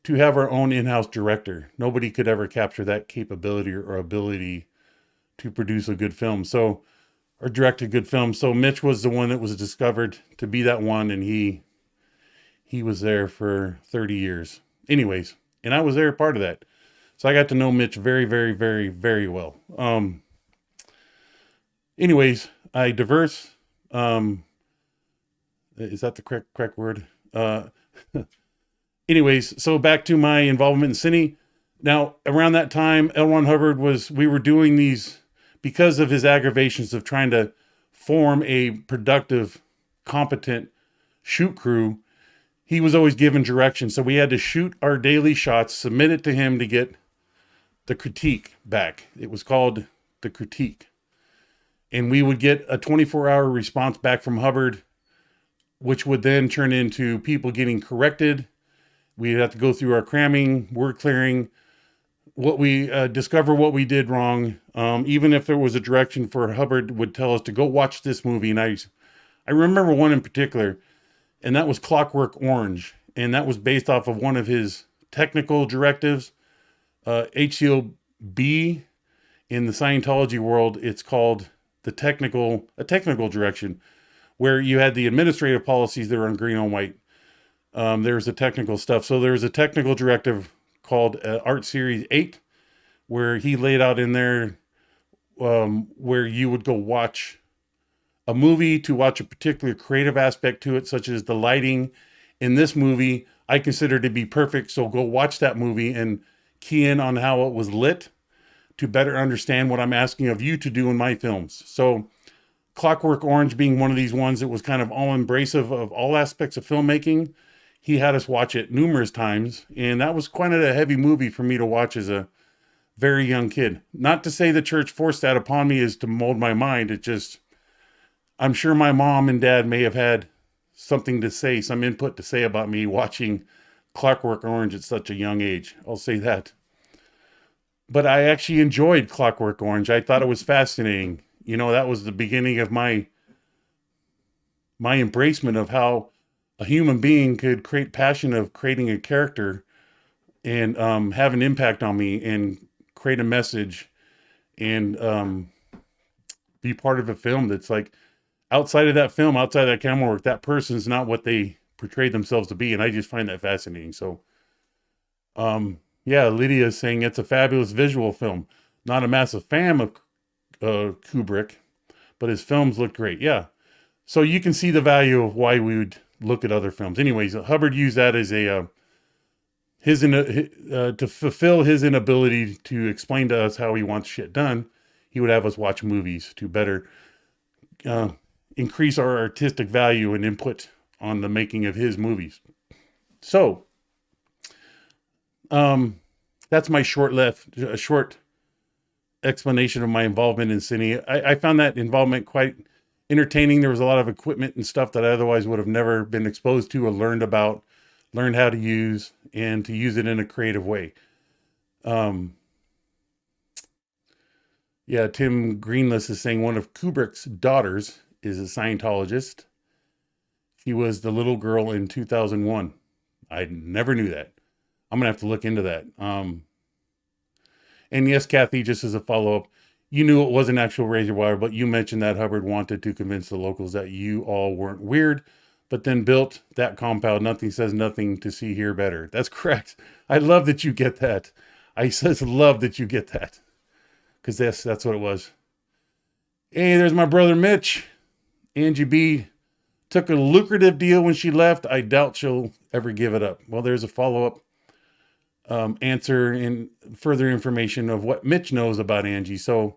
to have our own in-house director. Nobody could ever capture that capability or ability to produce a good film. Or direct a good film. So Mitch was the one that was discovered to be that one, and he was there for 30 years. Anyways, and I was there part of that. So I got to know Mitch very, very, very, very well. Anyways, I diverse. Is that the correct word? Anyways, so back to my involvement in Cine. Now, around that time, L. Ron Hubbard we were doing these because of his aggravations of trying to form a productive, competent shoot crew. He was always given direction. So we had to shoot our daily shots, submit it to him to get the critique back. It was called the critique. And we would get a 24-hour response back from Hubbard, which would then turn into people getting corrected. We'd have to go through our cramming, word clearing, what we discover what we did wrong. Even if there was a direction for Hubbard would tell us to go watch this movie. And I remember one in particular, and that was Clockwork Orange. And that was based off of one of his technical directives. HCOB in the Scientology world, it's called a technical direction, where you had the administrative policies that were on green on white. There's the technical stuff. So there's a technical directive called Art Series 8, where he laid out in there where you would go watch a movie to watch a particular creative aspect to it, such as the lighting in this movie, I consider to be perfect. So go watch that movie and key in on how it was lit to better understand what I'm asking of you to do in my films. So Clockwork Orange being one of these ones that was kind of all embracive of all aspects of filmmaking. He had us watch it numerous times, and that was quite a heavy movie for me to watch as a very young kid. Not to say the church forced that upon me as to mold my mind. It just, I'm sure my mom and dad may have had something to say, some input to say about me watching Clockwork Orange at such a young age. I'll say that. But I actually enjoyed Clockwork Orange. I thought it was fascinating. You know, that was the beginning of my embracement of how a human being could create passion of creating a character and have an impact on me and create a message and be part of a film that's like outside of that film, outside of that camera work, that person's not what they portray themselves to be. And I just find that fascinating. So, yeah, Lydia is saying it's a fabulous visual film. Not a massive fan of Kubrick, but his films look great. Yeah. So you can see the value of why we would look at other films. Anyways, Hubbard used that as a to fulfill his inability to explain to us how he wants shit done. He would have us watch movies to better increase our artistic value and input on the making of his movies. So, that's my short explanation of my involvement in Cine. I found that involvement quite entertaining. There was a lot of equipment and stuff that I otherwise would have never been exposed to or learned how to use, and to use it in a creative way. Yeah, Tim Greenless is saying one of Kubrick's daughters is a Scientologist. She was the little girl in 2001. I never knew that. I'm going to have to look into that. And yes, Kathy, just as a follow-up, you knew it wasn't actual razor wire, but you mentioned that Hubbard wanted to convince the locals that you all weren't weird, but then built that compound. Nothing says nothing to see here better. That's correct. I love that you get that. I just love that you get that, because that's what it was. Hey, there's my brother Mitch. Angie B took a lucrative deal when she left. I doubt she'll ever give it up. Well, there's a follow-up answer and further information of what Mitch knows about Angie. So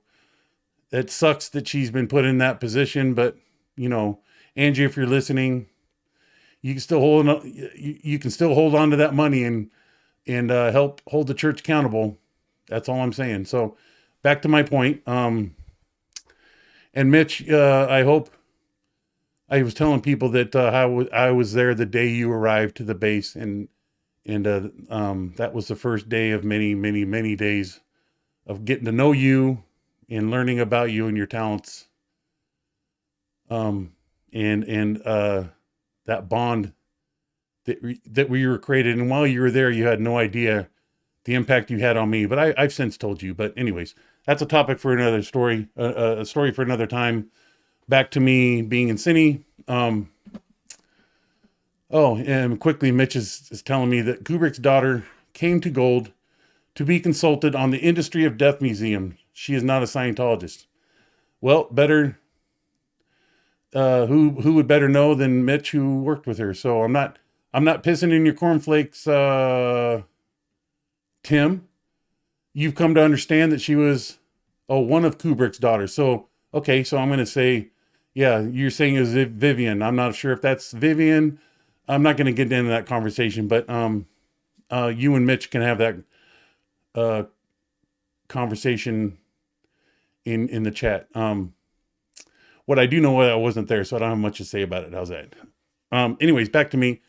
it sucks that she's been put in that position, but you know, Angie, if you're listening, you can still hold on. You can still hold on to that money and help hold the church accountable. That's all I'm saying. So back to my point. And Mitch, I hope, I was telling people that I was there the day you arrived to the base, and that was the first day of many, many, many days of getting to know you and learning about you and your talents. And that bond that we were created. And while you were there, you had no idea the impact you had on me, but I've since told you. But anyways, that's a topic for another story, a story for another time. Back to me being in Cine. And quickly, Mitch is telling me that Kubrick's daughter came to Gold to be consulted on the Industry of Death Museum. She is not a Scientologist. Well, better, who would better know than Mitch, who worked with her? So I'm not pissing in your cornflakes, Tim. You've come to understand that she was one of Kubrick's daughters. So okay, so I'm going to say, yeah, you're saying it was Vivian. I'm not sure if that's Vivian. I'm not going to get into that conversation, but you and Mitch can have that conversation in the chat. What I do know, I wasn't there, so I don't have much to say about it. How's that? Anyways, back to me.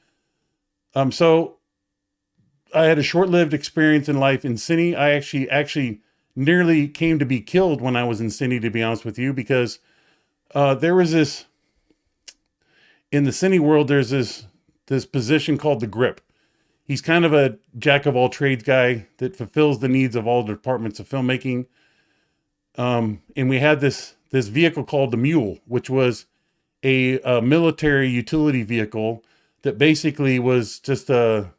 So I had a short-lived experience in life in Cine. I actually nearly came to be killed when I was in Cine, to be honest with you, because there was this, in the Cine world, there's this position called the grip. He's kind of a jack of all trades guy that fulfills the needs of all departments of filmmaking. And we had this vehicle called the Mule, which was a military utility vehicle that basically was just a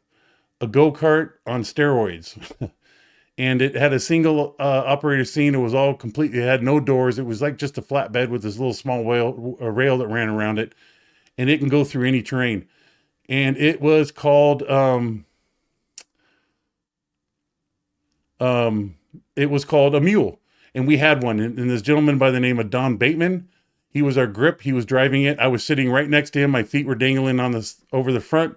go-kart on steroids. And it had a single operator scene. It was all completely, it had no doors. It was like just a flatbed with this little small rail that ran around it. And it can go through any terrain. And it was called, a Mule. And we had one. And this gentleman by the name of Don Bateman, he was our grip. He was driving it. I was sitting right next to him. My feet were dangling over the front.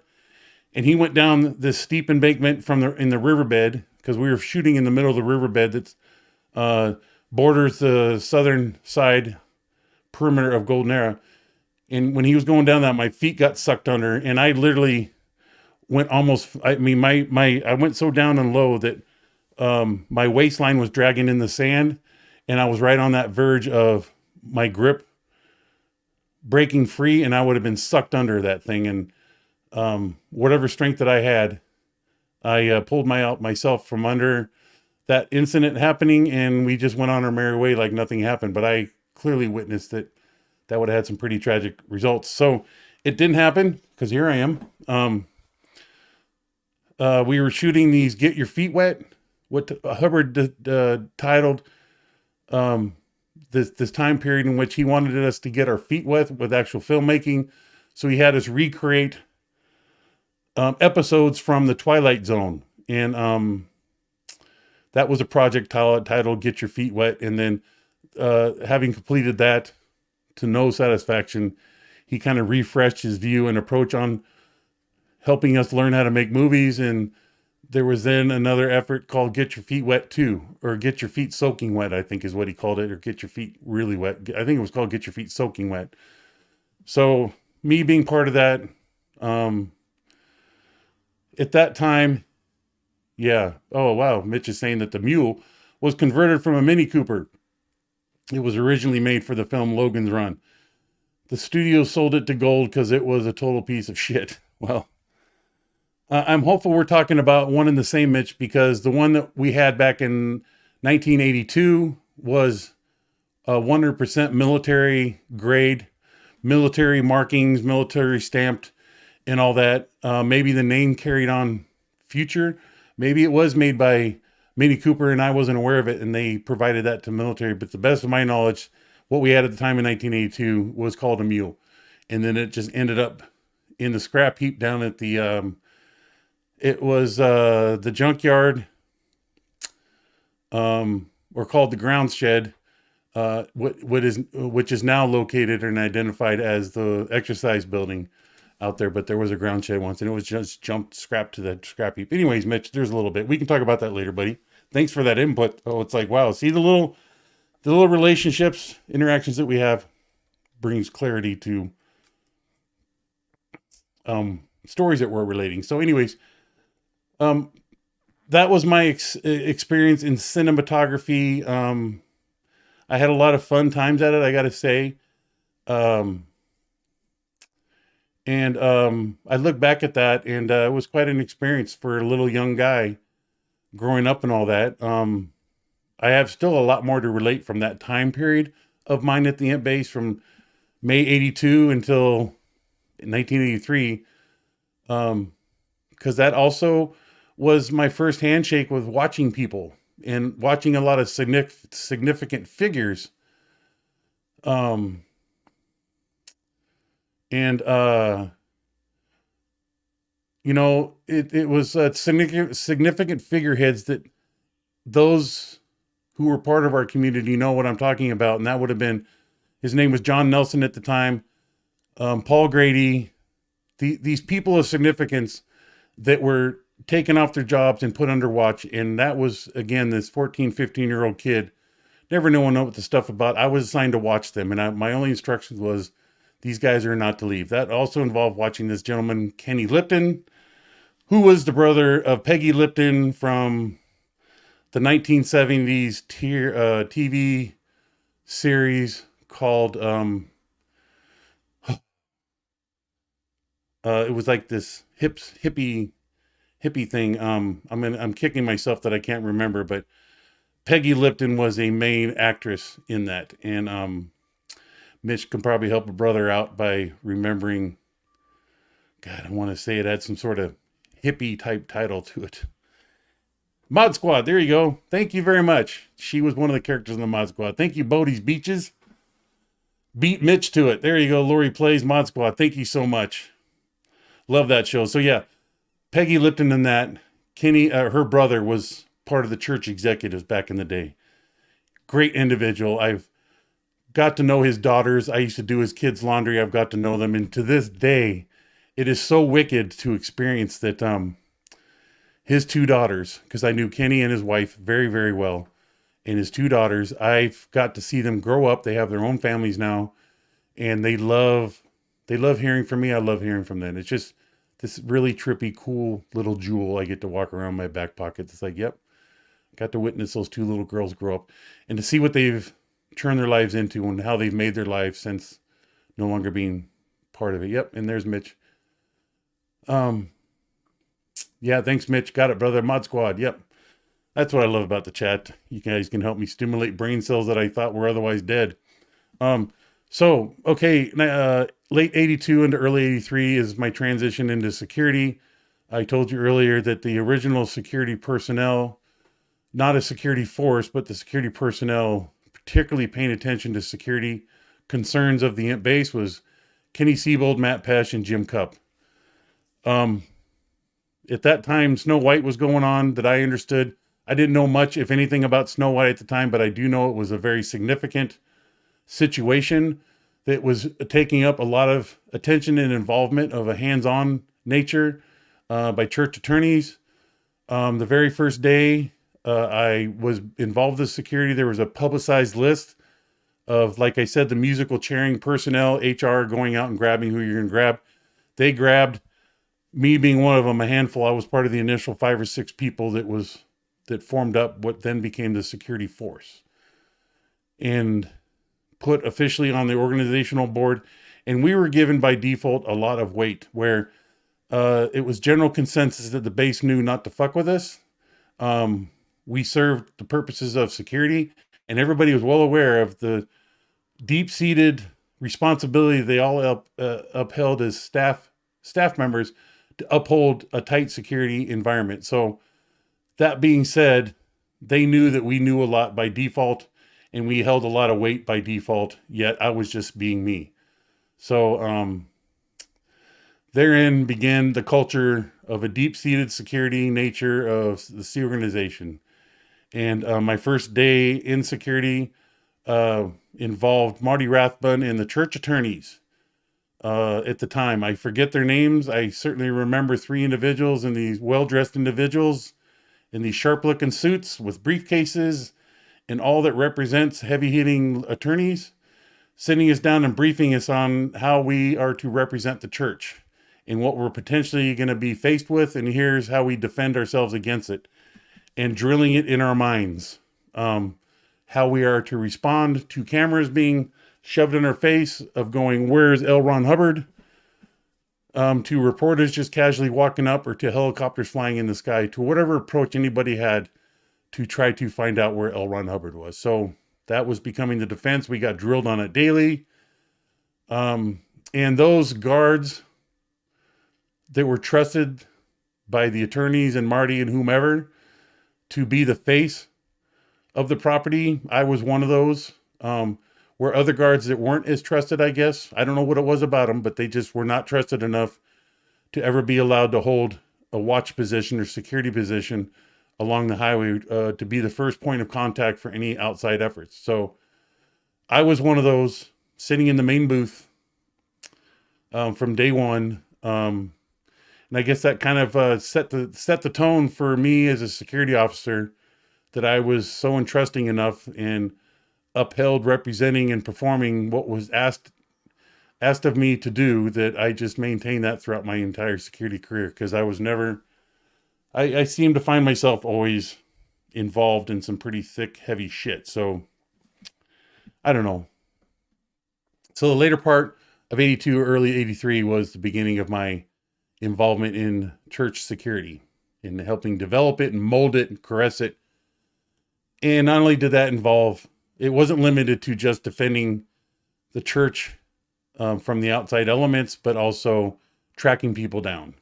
And he went down this steep embankment in the riverbed, because we were shooting in the middle of the riverbed that borders the southern side perimeter of Golden Era. And when he was going down that, my feet got sucked under, and I literally went almost, I went so down and low that my waistline was dragging in the sand, and I was right on that verge of my grip breaking free, and I would have been sucked under that thing. And whatever strength that I had, I pulled myself from under that incident happening, and we just went on our merry way like nothing happened. But I clearly witnessed that would have had some pretty tragic results. So it didn't happen, because here I am. We were shooting these Get Your Feet Wet, what Hubbard titled this time period in which he wanted us to get our feet wet with actual filmmaking. So he had us recreate episodes from the Twilight Zone. And that was a project titled Get Your Feet Wet. And then having completed that to no satisfaction, he kind of refreshed his view and approach on helping us learn how to make movies. And there was then another effort called Get Your Feet Wet 2, or Get Your Feet Soaking Wet, I think is what he called it, or Get Your Feet Really Wet. I think it was called Get Your Feet Soaking Wet. So me being part of that, at that time, yeah. Oh, wow. Mitch is saying that the Mule was converted from a Mini Cooper. It was originally made for the film Logan's Run. The studio sold it to Gold because it was a total piece of shit. Well, I'm hopeful we're talking about one and the same, Mitch, because the one that we had back in 1982 was a 100% military grade military markings, military stamped, and all that. Maybe the name carried on future. Maybe it was made by Mini Cooper and I wasn't aware of it, and they provided that to military. But to the best of my knowledge, what we had at the time in 1982 was called a mule, and then it just ended up in the scrap heap down at the it was the junkyard, or called the ground shed, which is now located and identified as the exercise building out there. But there was a ground shed once, and it was just jumped scrap to the scrap heap. Anyways, Mitch, there's a little bit. We can talk about that later, buddy. Thanks for that input. Oh, it's like, wow, see the little relationships, interactions that we have brings clarity to stories that we're relating. So anyways, um, that was my experience in cinematography. I had a lot of fun times at it, I got to say. Um, and I look back at that, and it was quite an experience for a little young guy growing up and all that. I have still a lot more to relate from that time period of mine at the Ant Base from May 82 until 1983. Because that also was my first handshake with watching people and watching a lot of significant figures. Um, and, it was significant figureheads that those who were part of our community know what I'm talking about. And that would have been, his name was John Nelson at the time, Paul Grady, these people of significance that were taken off their jobs and put under watch. And that was, again, this 14, 15-year-old kid, never knowing what the stuff about. I was assigned to watch them. And my only instructions was, these guys are not to leave. That also involved watching this gentleman, Kenny Lipton, who was the brother of Peggy Lipton from the 1970s TV series called, it was like this hippie thing. I'm kicking myself that I can't remember, but Peggy Lipton was a main actress in that. And Mitch can probably help a brother out by remembering. God, I want to say it had some sort of hippie type title to it. Mod Squad, there you go. Thank you very much. She was one of the characters in the Mod Squad. Thank you, Bodie's Beaches. Beat Mitch to it. There you go. Lori Plays Mod Squad. Thank you so much. Love that show. So yeah, Peggy Lipton in that. Kenny, her brother, was part of the church executives back in the day. Great individual. I've got to know his daughters. I used to do his kids' laundry. I've got to know them. And to this day, it is so wicked to experience that his two daughters, because I knew Kenny and his wife very, very well, and his two daughters, I've got to see them grow up. They have their own families now, and they love hearing from me. I love hearing from them. It's just this really trippy, cool little jewel I get to walk around my back pocket. It's like, yep, got to witness those two little girls grow up and to see what they've turned their lives into and how they've made their lives since no longer being part of it. Yep. And there's Mitch. Yeah, thanks, Mitch. Got it, brother. Mod Squad. Yep. That's what I love about the chat. You guys can help me stimulate brain cells that I thought were otherwise dead. Okay, late 82 into early 83 is my transition into security. I told you earlier that the original security personnel, not a security force, but the security personnel particularly paying attention to security concerns of the base was Kenny Siebold, Matt Pesh, and Jim Cupp. At that time, Snow White was going on that I understood. I didn't know much, if anything, about Snow White at the time, but I do know it was a very significant situation that was taking up a lot of attention and involvement of a hands-on nature by church attorneys. The very first day I was involved with security, there was a publicized list of, like I said, the musical chairing personnel, HR going out and grabbing who you're going to grab. They grabbed me, being one of them, a handful. I was part of the initial 5 or 6 people that formed up what then became the security force and put officially on the organizational board. And we were given by default a lot of weight, where it was general consensus that the base knew not to fuck with us. We served the purposes of security, and everybody was well aware of the deep-seated responsibility they all upheld as staff members to uphold a tight security environment. So that being said, they knew that we knew a lot by default, and we held a lot of weight by default. Yet I was just being me. So therein began the culture of a deep-seated security nature of the Sea organization. And my first day in security involved Marty Rathbun and the church attorneys at the time. I forget their names. I certainly remember three individuals, and these well-dressed individuals in these sharp-looking suits with briefcases and all that represents heavy-hitting attorneys, sitting us down and briefing us on how we are to represent the church and what we're potentially going to be faced with, and here's how we defend ourselves against it, and drilling it in our minds. How we are to respond to cameras being shoved in our face, of going, where's L. Ron Hubbard? To reporters just casually walking up, or to helicopters flying in the sky, to whatever approach anybody had to try to find out where L. Ron Hubbard was. So that was becoming the defense. We got drilled on it daily. And those guards that were trusted by the attorneys and Marty and whomever to be the face of the property, I was one of those. Were other guards that weren't as trusted, I guess. I don't know what it was about them, but they just were not trusted enough to ever be allowed to hold a watch position or security position along the highway, to be the first point of contact for any outside efforts. So I was one of those, sitting in the main booth from day one. And I guess that kind of set the tone for me as a security officer, that I was so entrusting enough and upheld representing and performing what was asked of me to do, that I just maintained that throughout my entire security career. Because I was never, I seem to find myself always involved in some pretty thick, heavy shit. So I don't know. So the later part of 82, early 83 was the beginning of my involvement in church security, in helping develop it and mold it and caress it. And not only did that involve, it wasn't limited to just defending the church from the outside elements, but also tracking people down,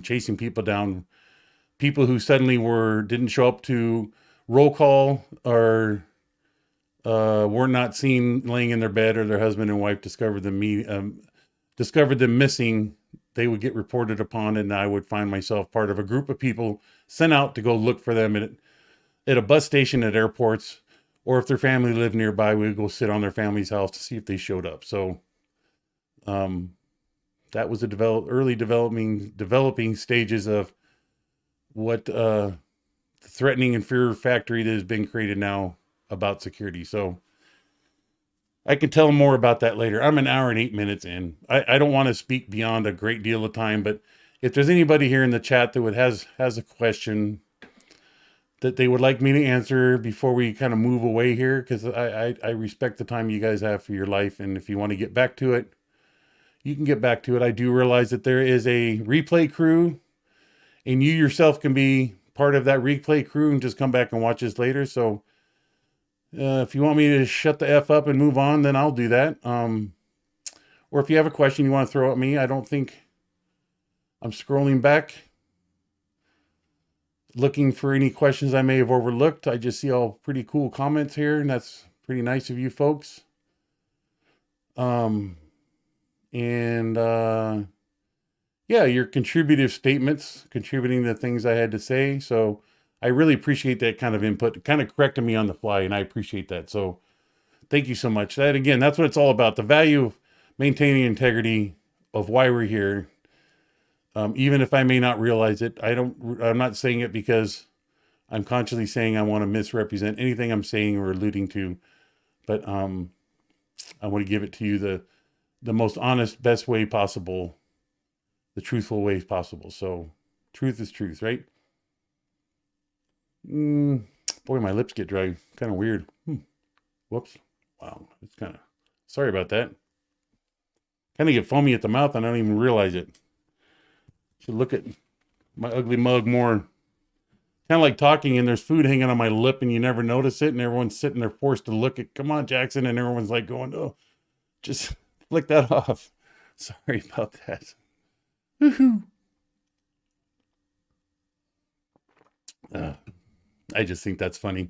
chasing people down, people who suddenly didn't show up to roll call, or were not seen laying in their bed, or their husband and wife discovered them missing. They would get reported upon, and I would find myself part of a group of people sent out to go look for them at a bus station, at airports, or if their family lived nearby, we would go sit on their family's house to see if they showed up. So that was the early developing stages of what the threatening and fear factory that has been created now about security. So I can tell more about that later. I'm an hour and 8 minutes in. I don't want to speak beyond a great deal of time, but if there's anybody here in the chat that has a question that they would like me to answer before we kind of move away here, because I respect the time you guys have for your life, and if you want to get back to it, you can get back to it. I do realize that there is a replay crew, and you yourself can be part of that replay crew and just come back and watch this later. So if you want me to shut the F up and move on, then I'll do that. Or if you have a question you want to throw at me, I don't think I'm scrolling back looking for any questions I may have overlooked. I just see all pretty cool comments here, and that's pretty nice of you folks. Yeah, your contributive statements, contributing the things I had to say. So I really appreciate that kind of input. It kind of corrected me on the fly, and I appreciate that. So thank you so much. That, again, that's what it's all about. The value of maintaining integrity, of why we're here. Even if I may not realize it, I'm not saying it because I'm consciously saying I want to misrepresent anything I'm saying or alluding to, but I want to give it to you the most honest, best way possible, the truthful way possible. So truth is truth, right? Boy, my lips get dry. Kind of weird. Whoops. Wow. It's kind of, sorry about that. Kind of get foamy at the mouth and I don't even realize it. Should look at my ugly mug more. Kind of like talking and there's food hanging on my lip and you never notice it, and everyone's sitting there forced to look at, come on, Jackson, and everyone's like going, oh, Just flick that off. Sorry about that. Woohoo. I just think that's funny.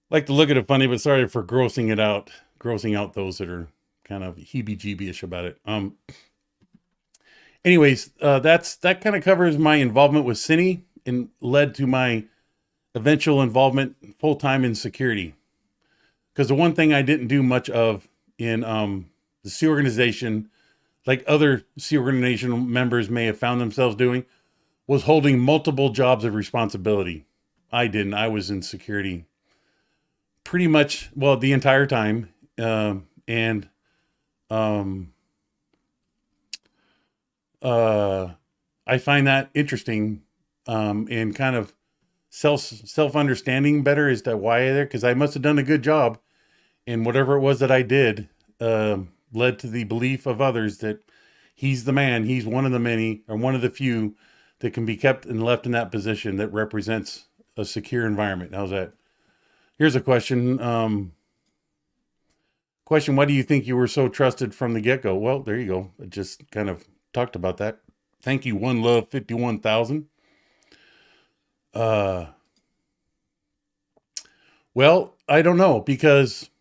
Like to look at it funny, but sorry for grossing out those that are kind of heebie-jeebie-ish about it. Anyways, that kind of covers my involvement with Cine and led to my eventual involvement full time in security. Because the one thing I didn't do much of in the Sea organization, like other Sea organization members may have found themselves doing, was holding multiple jobs of responsibility. I didn't. I was in security pretty much, well, the entire time. And I find that interesting, and kind of self understanding better as to why I there, because I must have done a good job, and whatever it was that I did led to the belief of others that he's the man, he's one of the many, or one of the few that can be kept and left in that position that represents a secure environment. How's that? Here's a question. Why do you think you were so trusted from the get-go? Well, there you go. I just kind of talked about that. Thank you, One Love 51,000. Well, I don't know, because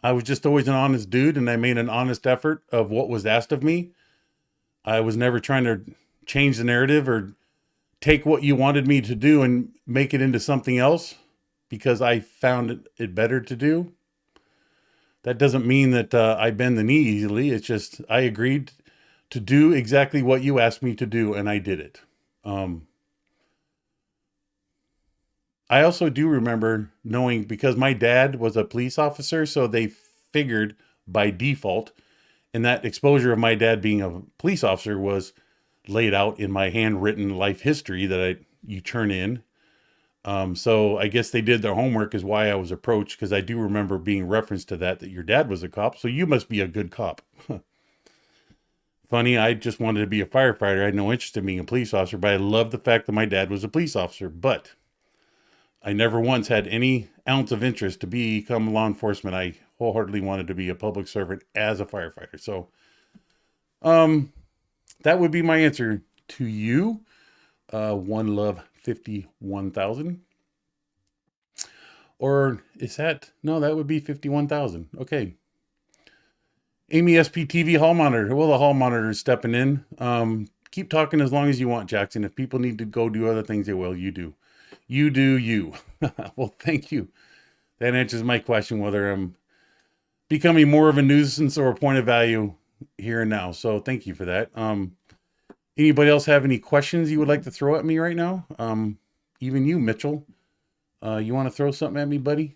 I was just always an honest dude, and I made an honest effort of what was asked of me. I was never trying to change the narrative or take what you wanted me to do and make it into something else because I found it better to do. That doesn't mean that I bend the knee easily. It's just I agreed to do exactly what you asked me to do, and I did it. I also do remember knowing, because my dad was a police officer, so they figured by default, and that exposure of my dad being a police officer was laid out in my handwritten life history that you turn in. So I guess they did their homework, is why I was approached, because I do remember being referenced to that your dad was a cop, so you must be a good cop. Funny, I just wanted to be a firefighter. I had no interest in being a police officer, but I loved the fact that my dad was a police officer. But I never once had any ounce of interest to become law enforcement. I wholeheartedly wanted to be a public servant as a firefighter. So that would be my answer to you. One Love 51,000. Or is that, no, that would be 51,000. Okay. Amy SPTV Hall Monitor. Well, the Hall Monitor is stepping in. Keep talking as long as you want, Jackson. If people need to go do other things, they will. You do. You do you. Well, thank you. That answers my question, whether I'm becoming more of a nuisance or a point of value here and now. So thank you for that. Anybody else have any questions you would like to throw at me right now? Even you, Mitchell. You want to throw something at me, buddy?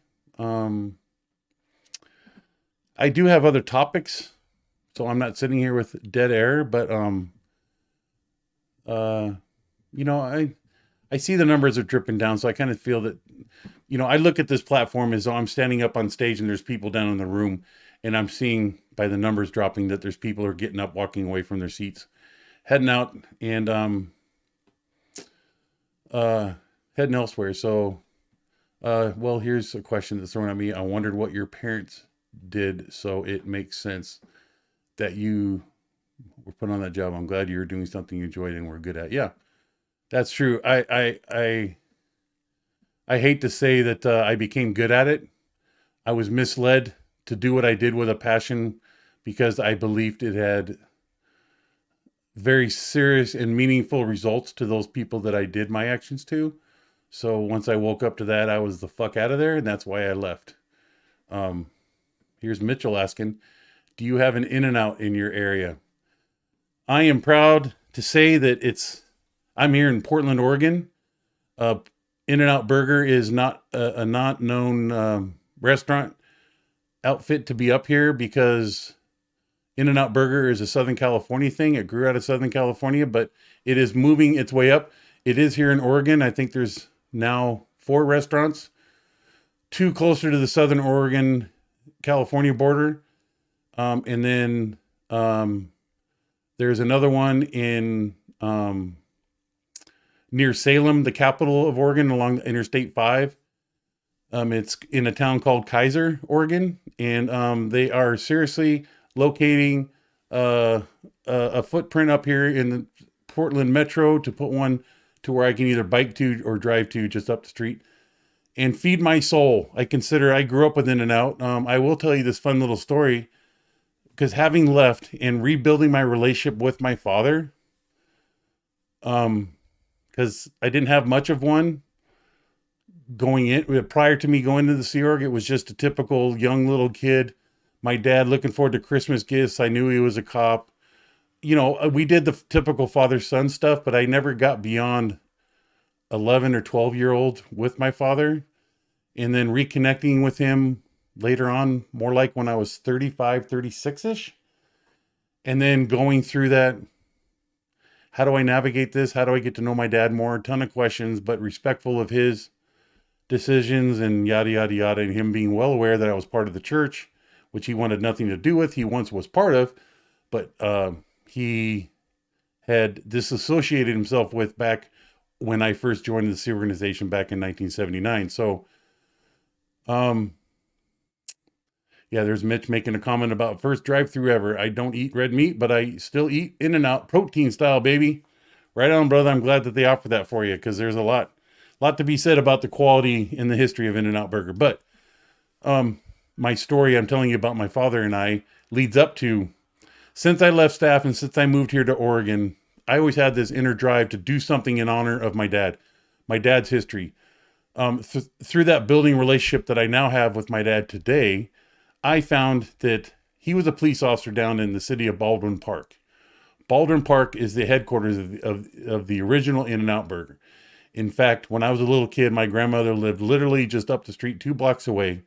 I do have other topics, so I'm not sitting here with dead air, but you know, I see the numbers are dripping down, so I kind of feel that, you know, I look at this platform as though I'm standing up on stage and there's people down in the room, and I'm seeing by the numbers dropping that there's people who are getting up, walking away from their seats, heading out, and heading elsewhere. So, well, here's a question that's thrown at me. I wondered what your parents did, so it makes sense that you were put on that job. I'm glad you're doing something you enjoyed and were good at. Yeah, that's true. I hate to say that I became good at it. I was misled to do what I did with a passion because I believed it had very serious and meaningful results to those people that I did my actions to. So once I woke up to that, I was the fuck out of there, and that's why I left. Here's Mitchell asking, do you have an In-N-Out in your area? I am proud to say that I'm here in Portland, Oregon. In-N-Out Burger is not a not known restaurant outfit to be up here, because In-N-Out Burger is a Southern California thing. It grew out of Southern California, but it is moving its way up. It is here in Oregon. I think there's now 4 restaurants, 2 closer to the Southern Oregon California border, and then there's another one in near Salem, the capital of Oregon, along Interstate 5. It's in a town called Kaiser, Oregon, and they are seriously locating a footprint up here in the Portland Metro to put one to where I can either bike to or drive to just up the street and feed my soul. I grew up with In-N-Out. I will tell you this fun little story because having left and rebuilding my relationship with my father, because I didn't have much of one going in prior to me going to the Sea Org. It was just a typical young little kid. My dad looking forward to Christmas gifts. I knew he was a cop. We did the typical father-son stuff, but I never got beyond 11 or 12-year-old with my father. And then reconnecting with him later on, more like when I was 35, 36-ish. And then going through that, how do I navigate this? How do I get to know my dad more? A ton of questions, but respectful of his decisions and yada, yada, yada. And him being well aware that I was part of the church, which he wanted nothing to do with. He once was part of, but he had disassociated himself with back when I first joined the Sea organization back in 1979. So, yeah, there's Mitch making a comment about first drive-through ever. I don't eat red meat, but I still eat In-N-Out protein style, baby. Right on, brother. I'm glad that they offer that for you because there's a lot to be said about the quality and the history of In-N-Out Burger. But my story I'm telling you about my father and I leads up to, since I left staff and since I moved here to Oregon, I always had this inner drive to do something in honor of my dad's history. Through that building relationship that I now have with my dad today, I found that he was a police officer down in the city of Baldwin Park. Baldwin Park is the headquarters of the original In-N-Out Burger. In fact, when I was a little kid, my grandmother lived literally just up the street, 2 blocks away,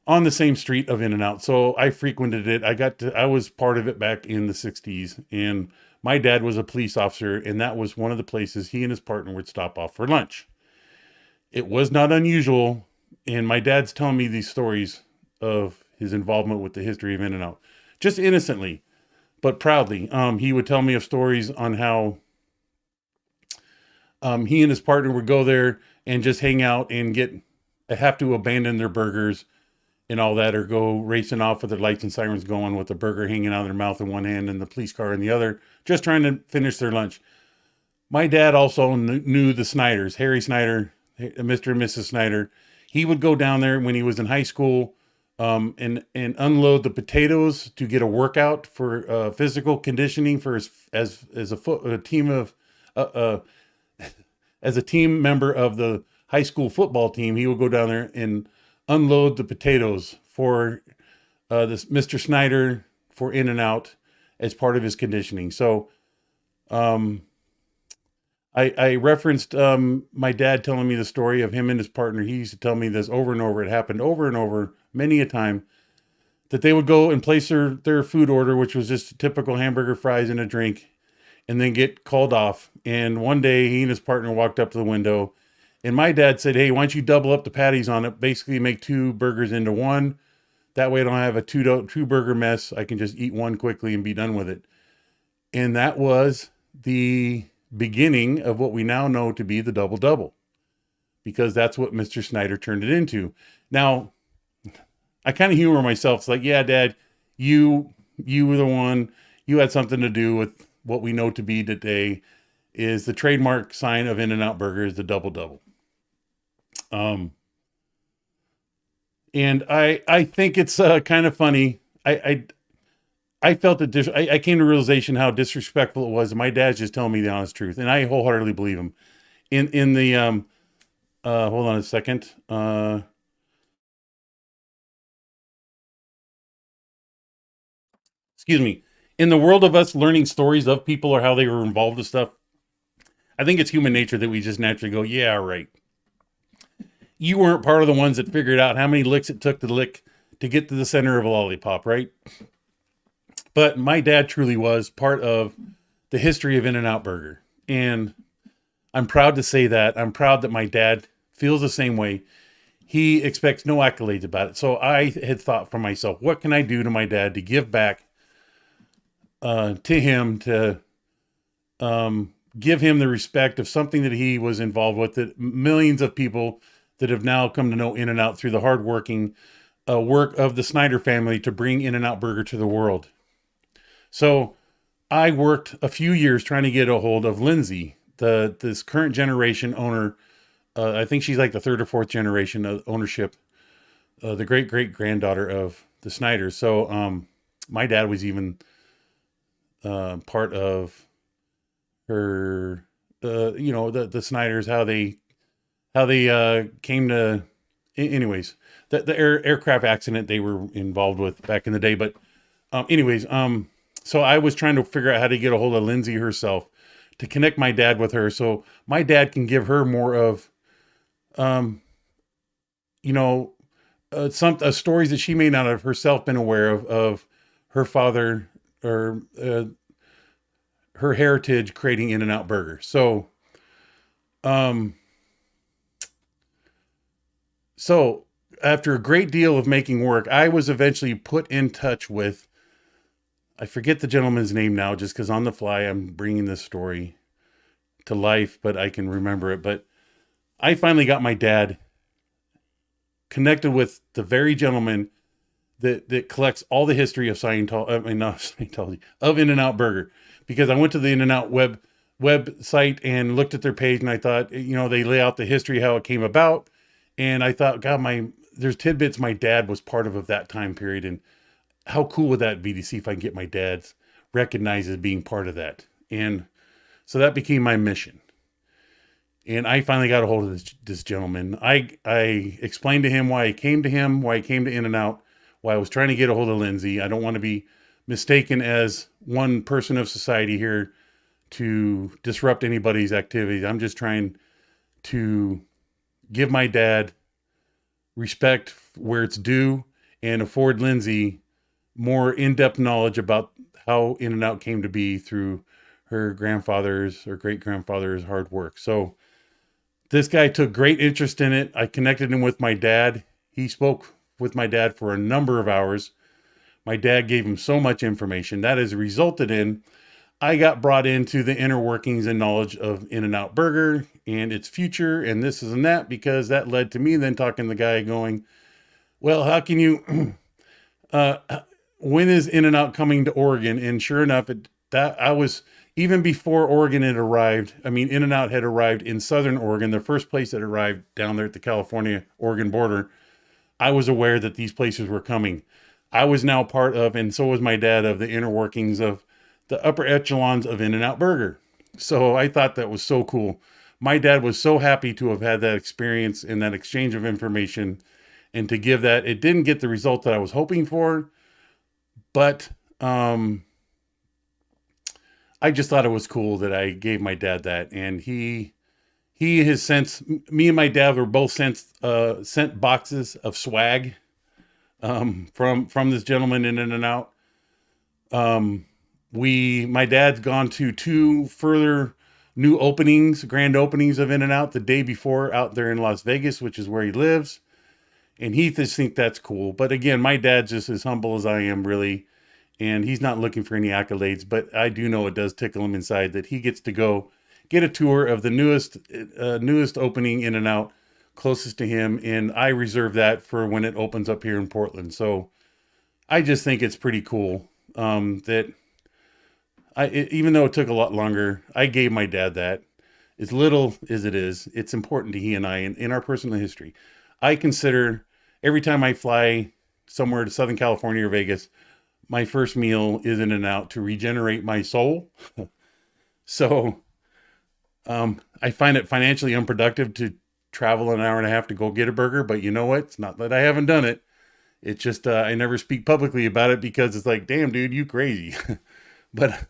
on the same street of In-N-Out. So I frequented it. I was part of it back in the 60s. And my dad was a police officer, and that was one of the places he and his partner would stop off for lunch. It was not unusual. And my dad's telling me these stories of his involvement with the history of In-N-Out, just innocently, but proudly. He would tell me of stories on how he and his partner would go there and just hang out and have to abandon their burgers and all that, or go racing off with their lights and sirens going with the burger hanging out of their mouth in one hand and the police car in the other, just trying to finish their lunch. My dad also knew the Snyders, Harry Snyder, Mr. and Mrs. Snyder. He would go down there when he was in high school and unload the potatoes to get a workout for physical conditioning for as a team member of the high school football team. He would go down there and unload the potatoes for this Mr. Snyder for In-N-Out as part of his conditioning. So I referenced my dad telling me the story of him and his partner. He used to tell me this over and over. It happened over and over, many a time, that they would go and place their food order, which was just a typical hamburger, fries, and a drink, and then get called off. And one day he and his partner walked up to the window, and my dad said, "Hey, why don't you double up the patties on it? Basically make 2 burgers into one. That way I don't have a two burger mess. I can just eat one quickly and be done with it." And that was the beginning of what we now know to be the double double, because that's what Mr. Snyder turned it into. Now, I kind of humor myself. It's like, yeah, Dad, you were the one, you had something to do with what we know to be today is the trademark sign of In-N-Out Burger is the double double. And I think it's kind of funny. I felt that I came to realization how disrespectful it was. And my dad's just telling me the honest truth, and I wholeheartedly believe him. In the hold on a second. Excuse me. In the world of us learning stories of people or how they were involved with stuff, I think it's human nature that we just naturally go, yeah, right. You weren't part of the ones that figured out how many licks it took to get to the center of a lollipop, right? But my dad truly was part of the history of In-N-Out Burger. And I'm proud to say that. I'm proud that my dad feels the same way. He expects no accolades about it. So I had thought for myself, what can I do to my dad to give back to him, to give him the respect of something that he was involved with, that millions of people that have now come to know In-N-Out through the hardworking work of the Snyder family to bring In-N-Out Burger to the world. So I worked a few years trying to get a hold of Lindsay, this current generation owner. I think she's like the third or fourth generation of ownership, the great great granddaughter of the Snyders. So my dad was even part of her, the Snyders, how they came to, anyways, the aircraft accident they were involved with back in the day. But anyways, so I was trying to figure out how to get a hold of Lindsay herself to connect my dad with her, so my dad can give her more of, um, you know, some stories that she may not have herself been aware of her father or her heritage creating In-N-Out Burger. So, um, so after a great deal of making work, I was eventually put in touch with, I forget the gentleman's name now, just because on the fly I'm bringing this story to life, but I can remember it. But I finally got my dad connected with the very gentleman that collects all the history of Scientology, I mean, not Scientology, of In-N-Out Burger, because I went to the In-N-Out website and looked at their page, and I thought, they lay out the history, how it came about. And I thought, God, there's tidbits my dad was part of that time period. And how cool would that be to see if I can get my dad's recognized as being part of that? And so that became my mission. And I finally got a hold of this gentleman. I explained to him why I came to him, why I came to In-N-Out, why I was trying to get a hold of Lindsay. I don't want to be mistaken as one person of society here to disrupt anybody's activities. I'm just trying to give my dad respect where it's due and afford Lindsay more in-depth knowledge about how In-N-Out came to be through her grandfather's or great-grandfather's hard work. So this guy took great interest in it. I connected him with my dad. He spoke with my dad for a number of hours. My dad gave him so much information. That has resulted in I got brought into the inner workings and knowledge of In-N-Out Burger and its future and this and that, because that led to me then talking to the guy going, well, how can you, when is In-N-Out coming to Oregon? And sure enough, I was, even before Oregon had arrived, I mean, In-N-Out had arrived in Southern Oregon, the first place that arrived down there at the California-Oregon border. I was aware that these places were coming. I was now part of, and so was my dad, of the inner workings of the upper echelons of In-N-Out Burger. So I thought that was so cool. My dad was so happy to have had that experience and that exchange of information, and to give that. It didn't get the result that I was hoping for, but I just thought it was cool that I gave my dad that. And he has since, me and my dad were both sent boxes of swag from this gentleman in In-N-Out. My dad's gone to 2 further new grand openings of In-N-Out the day before out there in Las Vegas, which is where he lives. And he just thinks that's cool. But again, my dad's just as humble as I am, really. And he's not looking for any accolades, but I do know it does tickle him inside that he gets to go get a tour of the newest opening In-N-Out closest to him. And I reserve that for when it opens up here in Portland. So I just think it's pretty cool that even though it took a lot longer, I gave my dad that. As little as it is, it's important to he and I in our personal history. I consider every time I fly somewhere to Southern California or Vegas, my first meal is In-N-Out to regenerate my soul. So I find it financially unproductive to travel an hour and a half to go get a burger. But you know what? It's not that I haven't done it. It's just I never speak publicly about it because it's like, damn, dude, you crazy. But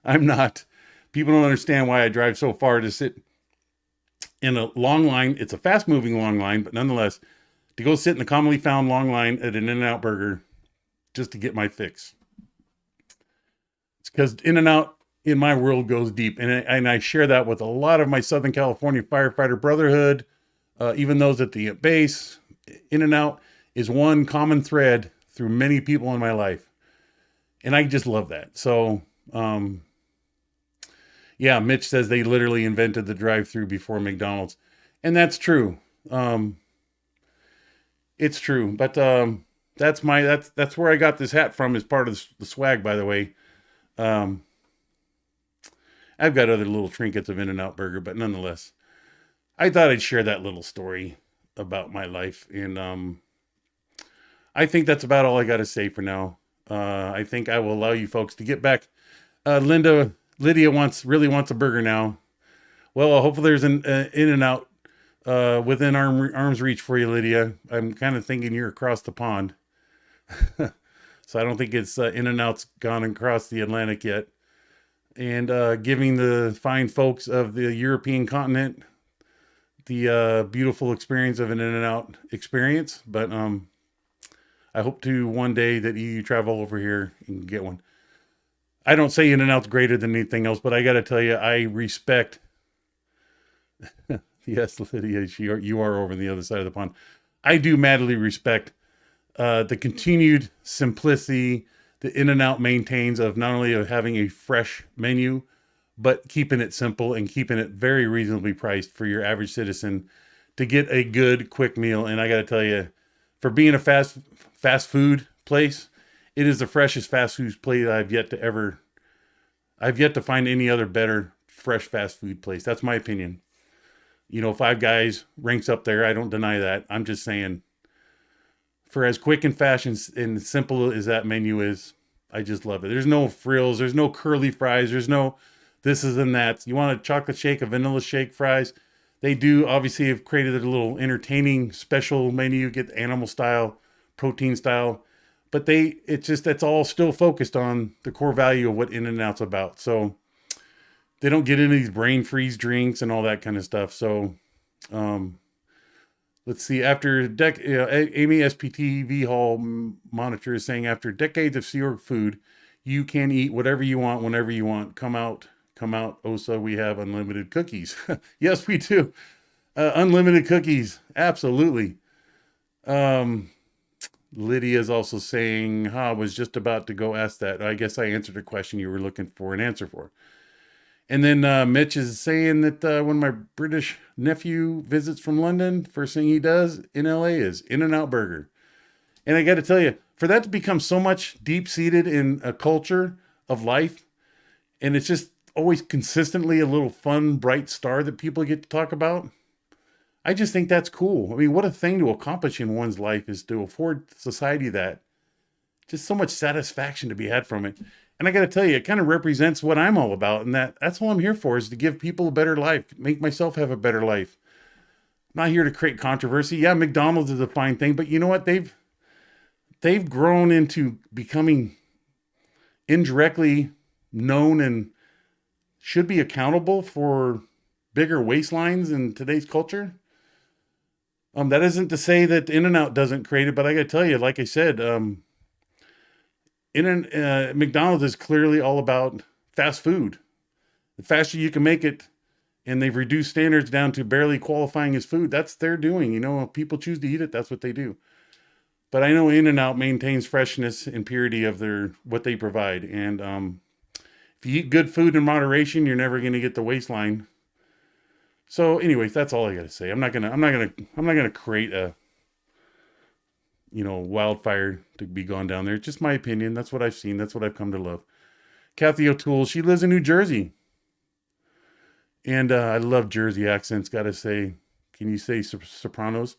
I'm not. People don't understand why I drive so far to sit in a long line. It's a fast-moving long line, but nonetheless, to go sit in the commonly found long line at an In-N-Out Burger just to get my fix. It's because In-N-Out in my world goes deep, and I share that with a lot of my Southern California firefighter brotherhood, even those at the base. In-N-Out is one common thread through many people in my life, and I just love that. So, yeah, Mitch says they literally invented the drive-through before McDonald's, and that's true. It's true, but that's where I got this hat from. As part of the swag, by the way. Um, I've got other little trinkets of In-N-Out Burger, but nonetheless, I thought I'd share that little story about my life, and I think that's about all I got to say for now. I think I will allow you folks to get back. Lydia really wants a burger now. Well, hopefully there's an In-N-Out within arm's reach for you, Lydia. I'm kind of thinking you're across the pond. So I don't think it's In-N-Out's gone across the Atlantic yet. And giving the fine folks of the European continent the beautiful experience of an In-N-Out experience. But I hope to one day that you travel over here and get one. I don't say In-N-Out's greater than anything else, but I got to tell you, I respect. Yes, Lydia, you are over on the other side of the pond. I do madly respect the continued simplicity that In-N-Out maintains of not only of having a fresh menu, but keeping it simple and keeping it very reasonably priced for your average citizen to get a good, quick meal. And I got to tell you, for being a fast food place, it is the freshest fast food place I've yet to find any other better fresh fast food place. That's my opinion. You know, Five Guys ranks up there. I don't deny that. I'm just saying, for as quick and fast and simple as that menu is, I just love it. There's no frills. There's no curly fries. There's no this is and that. You want a chocolate shake, a vanilla shake, fries. They do obviously have created a little entertaining special menu, get animal style, protein style, but that's all still focused on the core value of what In-N-Out's about. So they don't get into these brain freeze drinks and all that kind of stuff. So, let's see. After Amy SPTV Hall monitor is saying after decades of Sea Org food, you can eat whatever you want whenever you want. Come out, Osa. We have unlimited cookies. Yes, we do. Unlimited cookies, absolutely. Lydia is also saying, I was just about to go ask that. I guess I answered a question you were looking for an answer for. And then Mitch is saying that when my British nephew visits from London, first thing he does in LA is In-N-Out Burger. And I got to tell you, for that to become so much deep-seated in a culture of life, and it's just always consistently a little fun, bright star that people get to talk about, I just think that's cool. I mean, what a thing to accomplish in one's life is to afford society that. Just so much satisfaction to be had from it. And I got to tell you, it kind of represents what I'm all about. And that's all I'm here for, is to give people a better life, make myself have a better life. I'm not here to create controversy. Yeah, McDonald's is a fine thing, but you know what? They've grown into becoming indirectly known and should be accountable for bigger waistlines in today's culture. That isn't to say that In-N-Out doesn't create it, but I got to tell you, like I said, McDonald's is clearly all about fast food. The faster you can make it, and they've reduced standards down to barely qualifying as food. That's their doing. You know, if people choose to eat it, that's what they do. But I know In-N-Out maintains freshness and purity of what they provide. And if you eat good food in moderation, you're never going to get the waistline. So, anyways, that's all I got to say. I'm not gonna create a wildfire to be gone down there. It's just my opinion. That's what I've seen. That's what I've come to love. Kathy O'Toole, she lives in New Jersey. And I love Jersey accents, gotta say. Can you say Sopranos?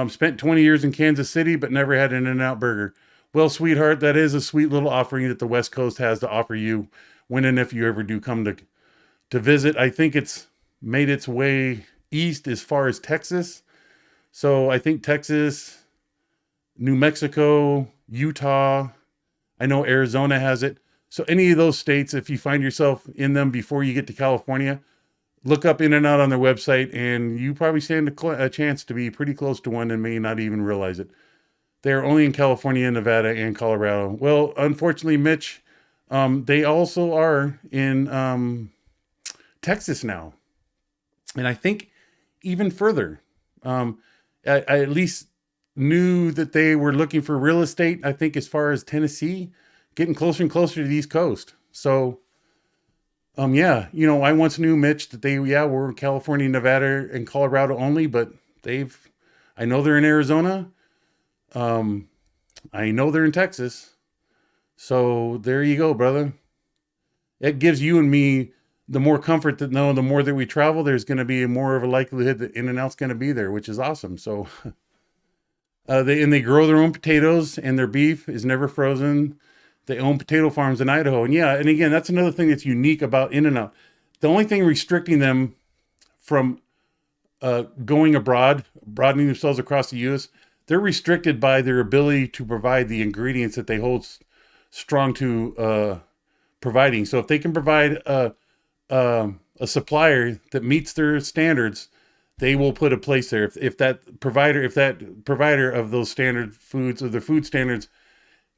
Spent 20 years in Kansas City, but never had an In-N-Out burger. Well, sweetheart, that is a sweet little offering that the West Coast has to offer you when and if you ever do come to visit. I think it's made its way east as far as Texas. So I think Texas, New Mexico, Utah, I know Arizona has it. So any of those states, if you find yourself in them before you get to California, look up In-N-Out on their website, and you probably stand a chance to be pretty close to one and may not even realize it. They're only in California, Nevada, and Colorado. Well, unfortunately, Mitch, they also are in Texas now. And I think even further, I at least knew that they were looking for real estate, I think, as far as Tennessee, getting closer and closer to the East Coast. So, I once knew, Mitch, that they were in California, Nevada, and Colorado only, but I know they're in Arizona. Um, I know they're in Texas. So there you go, brother. It gives you and me the more comfort that know the more that we travel, there's going to be more of a likelihood that In-N-Out's going to be there, which is awesome. So they grow their own potatoes, and their beef is never frozen. They own potato farms in Idaho, and yeah, and again, that's another thing that's unique about In-N-Out. The only thing restricting them from going abroad, broadening themselves across the U.S., they're restricted by their ability to provide the ingredients that they hold strong to providing. So if they can provide a supplier that meets their standards, they will put a place there. If that provider of those standard foods or the food standards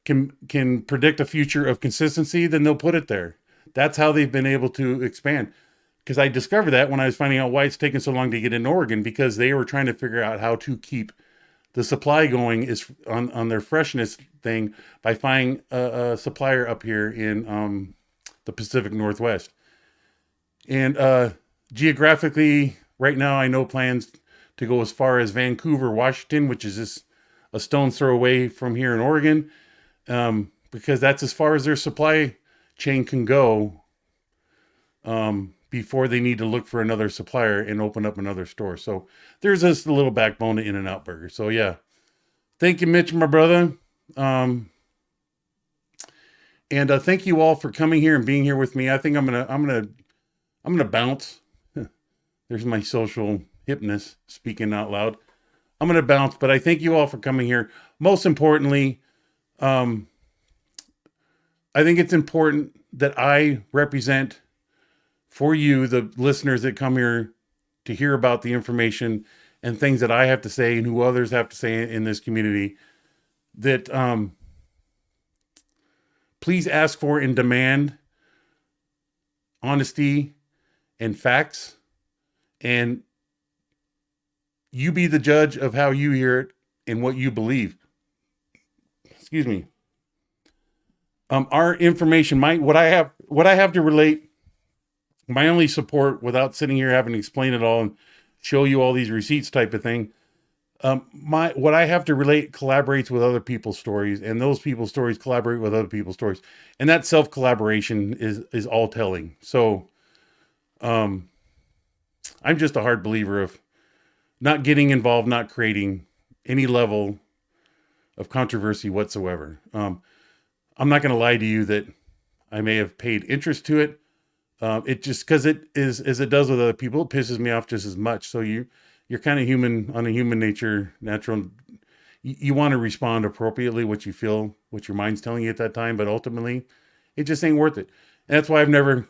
can predict a future of consistency, then they'll put it there. That's how they've been able to expand. Because I discovered that when I was finding out why it's taken so long to get in Oregon, because they were trying to figure out how to keep the supply going is on their freshness thing by finding a supplier up here in the Pacific Northwest. And geographically, right now, I know plans to go as far as Vancouver, Washington, which is just a stone's throw away from here in Oregon, because that's as far as their supply chain can go before they need to look for another supplier and open up another store. So there's just a little backbone to In-N-Out Burger. So yeah, thank you, Mitch, my brother. And thank you all for coming here and being here with me. I think I'm gonna bounce. There's my social hipness speaking out loud. I'm gonna bounce, but I thank you all for coming here. Most importantly, I think it's important that I represent for you, the listeners that come here to hear about the information and things that I have to say and who others have to say in this community, that please ask for and demand honesty and facts, and you be the judge of how you hear it and what you believe. Excuse me. Our information, what I have to relate, my only support without sitting here having to explain it all and show you all these receipts type of thing. What I have to relate collaborates with other people's stories, and those people's stories collaborate with other people's stories, and that self collaboration is all telling. So, I'm just a hard believer of not getting involved, not creating any level of controversy whatsoever. I'm not going to lie to you that I may have paid interest to it. It just because it is as it does with other people, it pisses me off just as much. So you're kind of human on a human nature, natural. You want to respond appropriately, what you feel, what your mind's telling you at that time, but ultimately, it just ain't worth it. And that's why I've never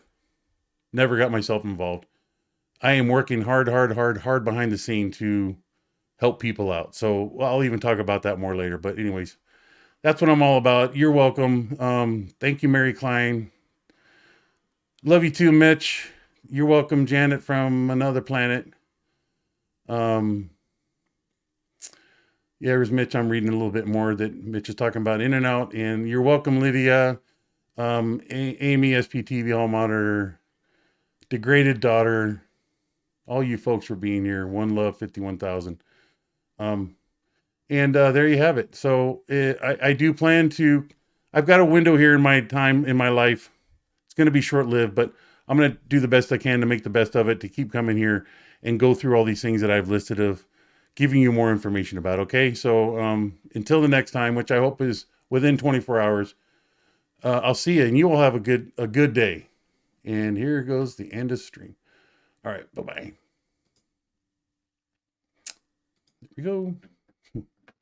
got myself involved. I am working hard behind the scene to help people out. So I'll even talk about that more later. But anyways, that's what I'm all about. You're welcome. Thank you, Mary Klein. Love you too, Mitch. You're welcome, Janet from another planet. Yeah, there's Mitch. I'm reading a little bit more that Mitch is talking about In-N-Out. And you're welcome, Lydia. Amy, SPTV Hall Monitor, Degraded Daughter. All you folks for being here. One Love, 51,000. And there you have it. So I do plan to, I've got a window here in my time, in my life. It's going to be short-lived, but I'm going to do the best I can to make the best of it, to keep coming here and go through all these things that I've listed of giving you more information about. Okay. So, until the next time, which I hope is within 24 hours, I'll see you and you all have a good day. And here goes the end of stream. All right. Bye-bye. There we go.